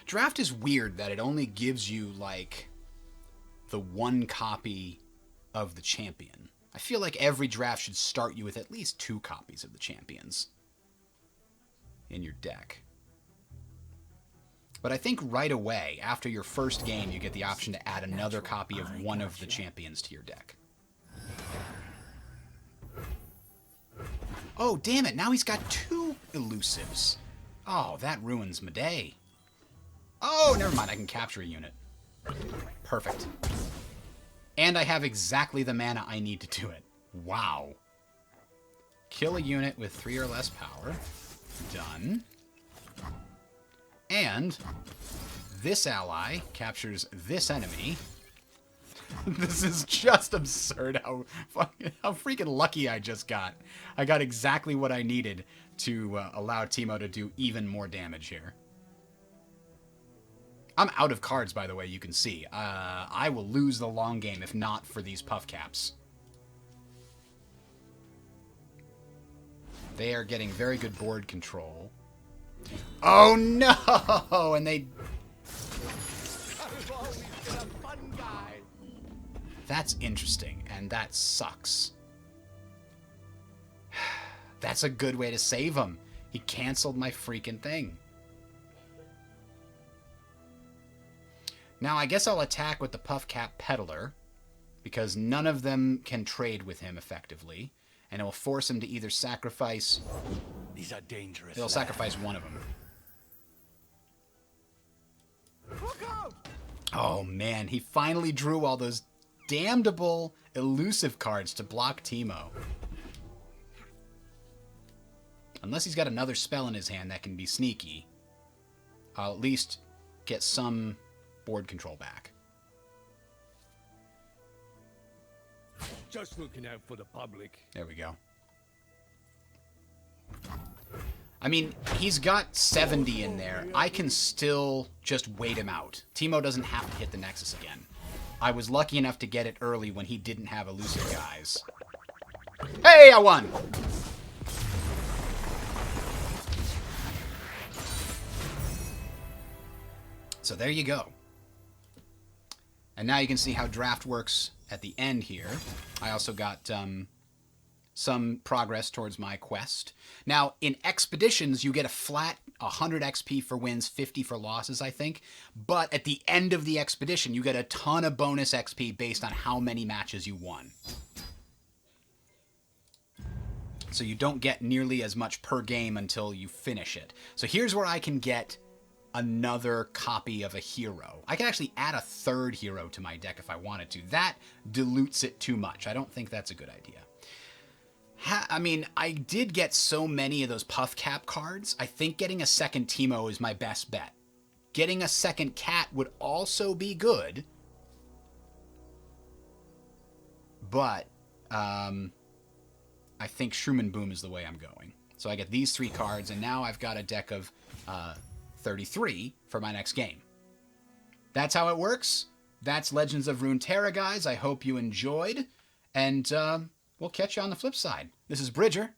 Draft is weird that it only gives you, like, the 1 copy of the champion. I feel like every draft should start you with at least 2 copies of the champions in your deck. But I think right away, after your first game, you get the option to add another copy of one of the champions to your deck. Oh, damn it. Now he's got 2 elusives. Oh, that ruins my day. Oh, never mind. I can capture a unit. Perfect. And I have exactly the mana I need to do it. Wow. Kill a unit with 3 or less power. Done. And this ally captures this enemy. This is just absurd how freaking lucky I just got. I got exactly what I needed to allow Teemo to do even more damage here. I'm out of cards, by the way, you can see. I will lose the long game if not for these puff caps. They are getting very good board control. Oh no! And they... I've always been a fun guy. That's interesting, and that sucks. That's a good way to save him. He canceled my freaking thing. Now, I guess I'll attack with the Puff Cap Peddler, because none of them can trade with him effectively, and it will force him to either sacrifice... These are dangerous. They'll sacrifice one of them. Look out! Oh, man, he finally drew all those damnable elusive cards to block Teemo. Unless he's got another spell in his hand that can be sneaky, I'll at least get some board control back. Just looking out for the public. There we go. I mean, he's got 70 in there. I can still just wait him out. Teemo doesn't have to hit the Nexus again. I was lucky enough to get it early when he didn't have elusive guys. Hey, I won! So there you go. And now you can see how draft works at the end here. I also got some progress towards my quest. Now, in expeditions, you get a flat 100 XP for wins, 50 for losses, I think. But at the end of the expedition, you get a ton of bonus XP based on how many matches you won. So you don't get nearly as much per game until you finish it. So here's where I can get another copy of a hero. I can actually add a third hero to my deck if I wanted to. That dilutes it too much. I don't think that's a good idea. I mean, I did get so many of those Puff Cap cards. I think getting a second Teemo is my best bet. Getting a second Cat would also be good. But, I think Shroom and Boom is the way I'm going. So I get these 3 cards, and now I've got a deck of 33 for my next game. That's how it works. That's Legends of Runeterra, guys. I hope you enjoyed. And, we'll catch you on the flip side. This is Bridger.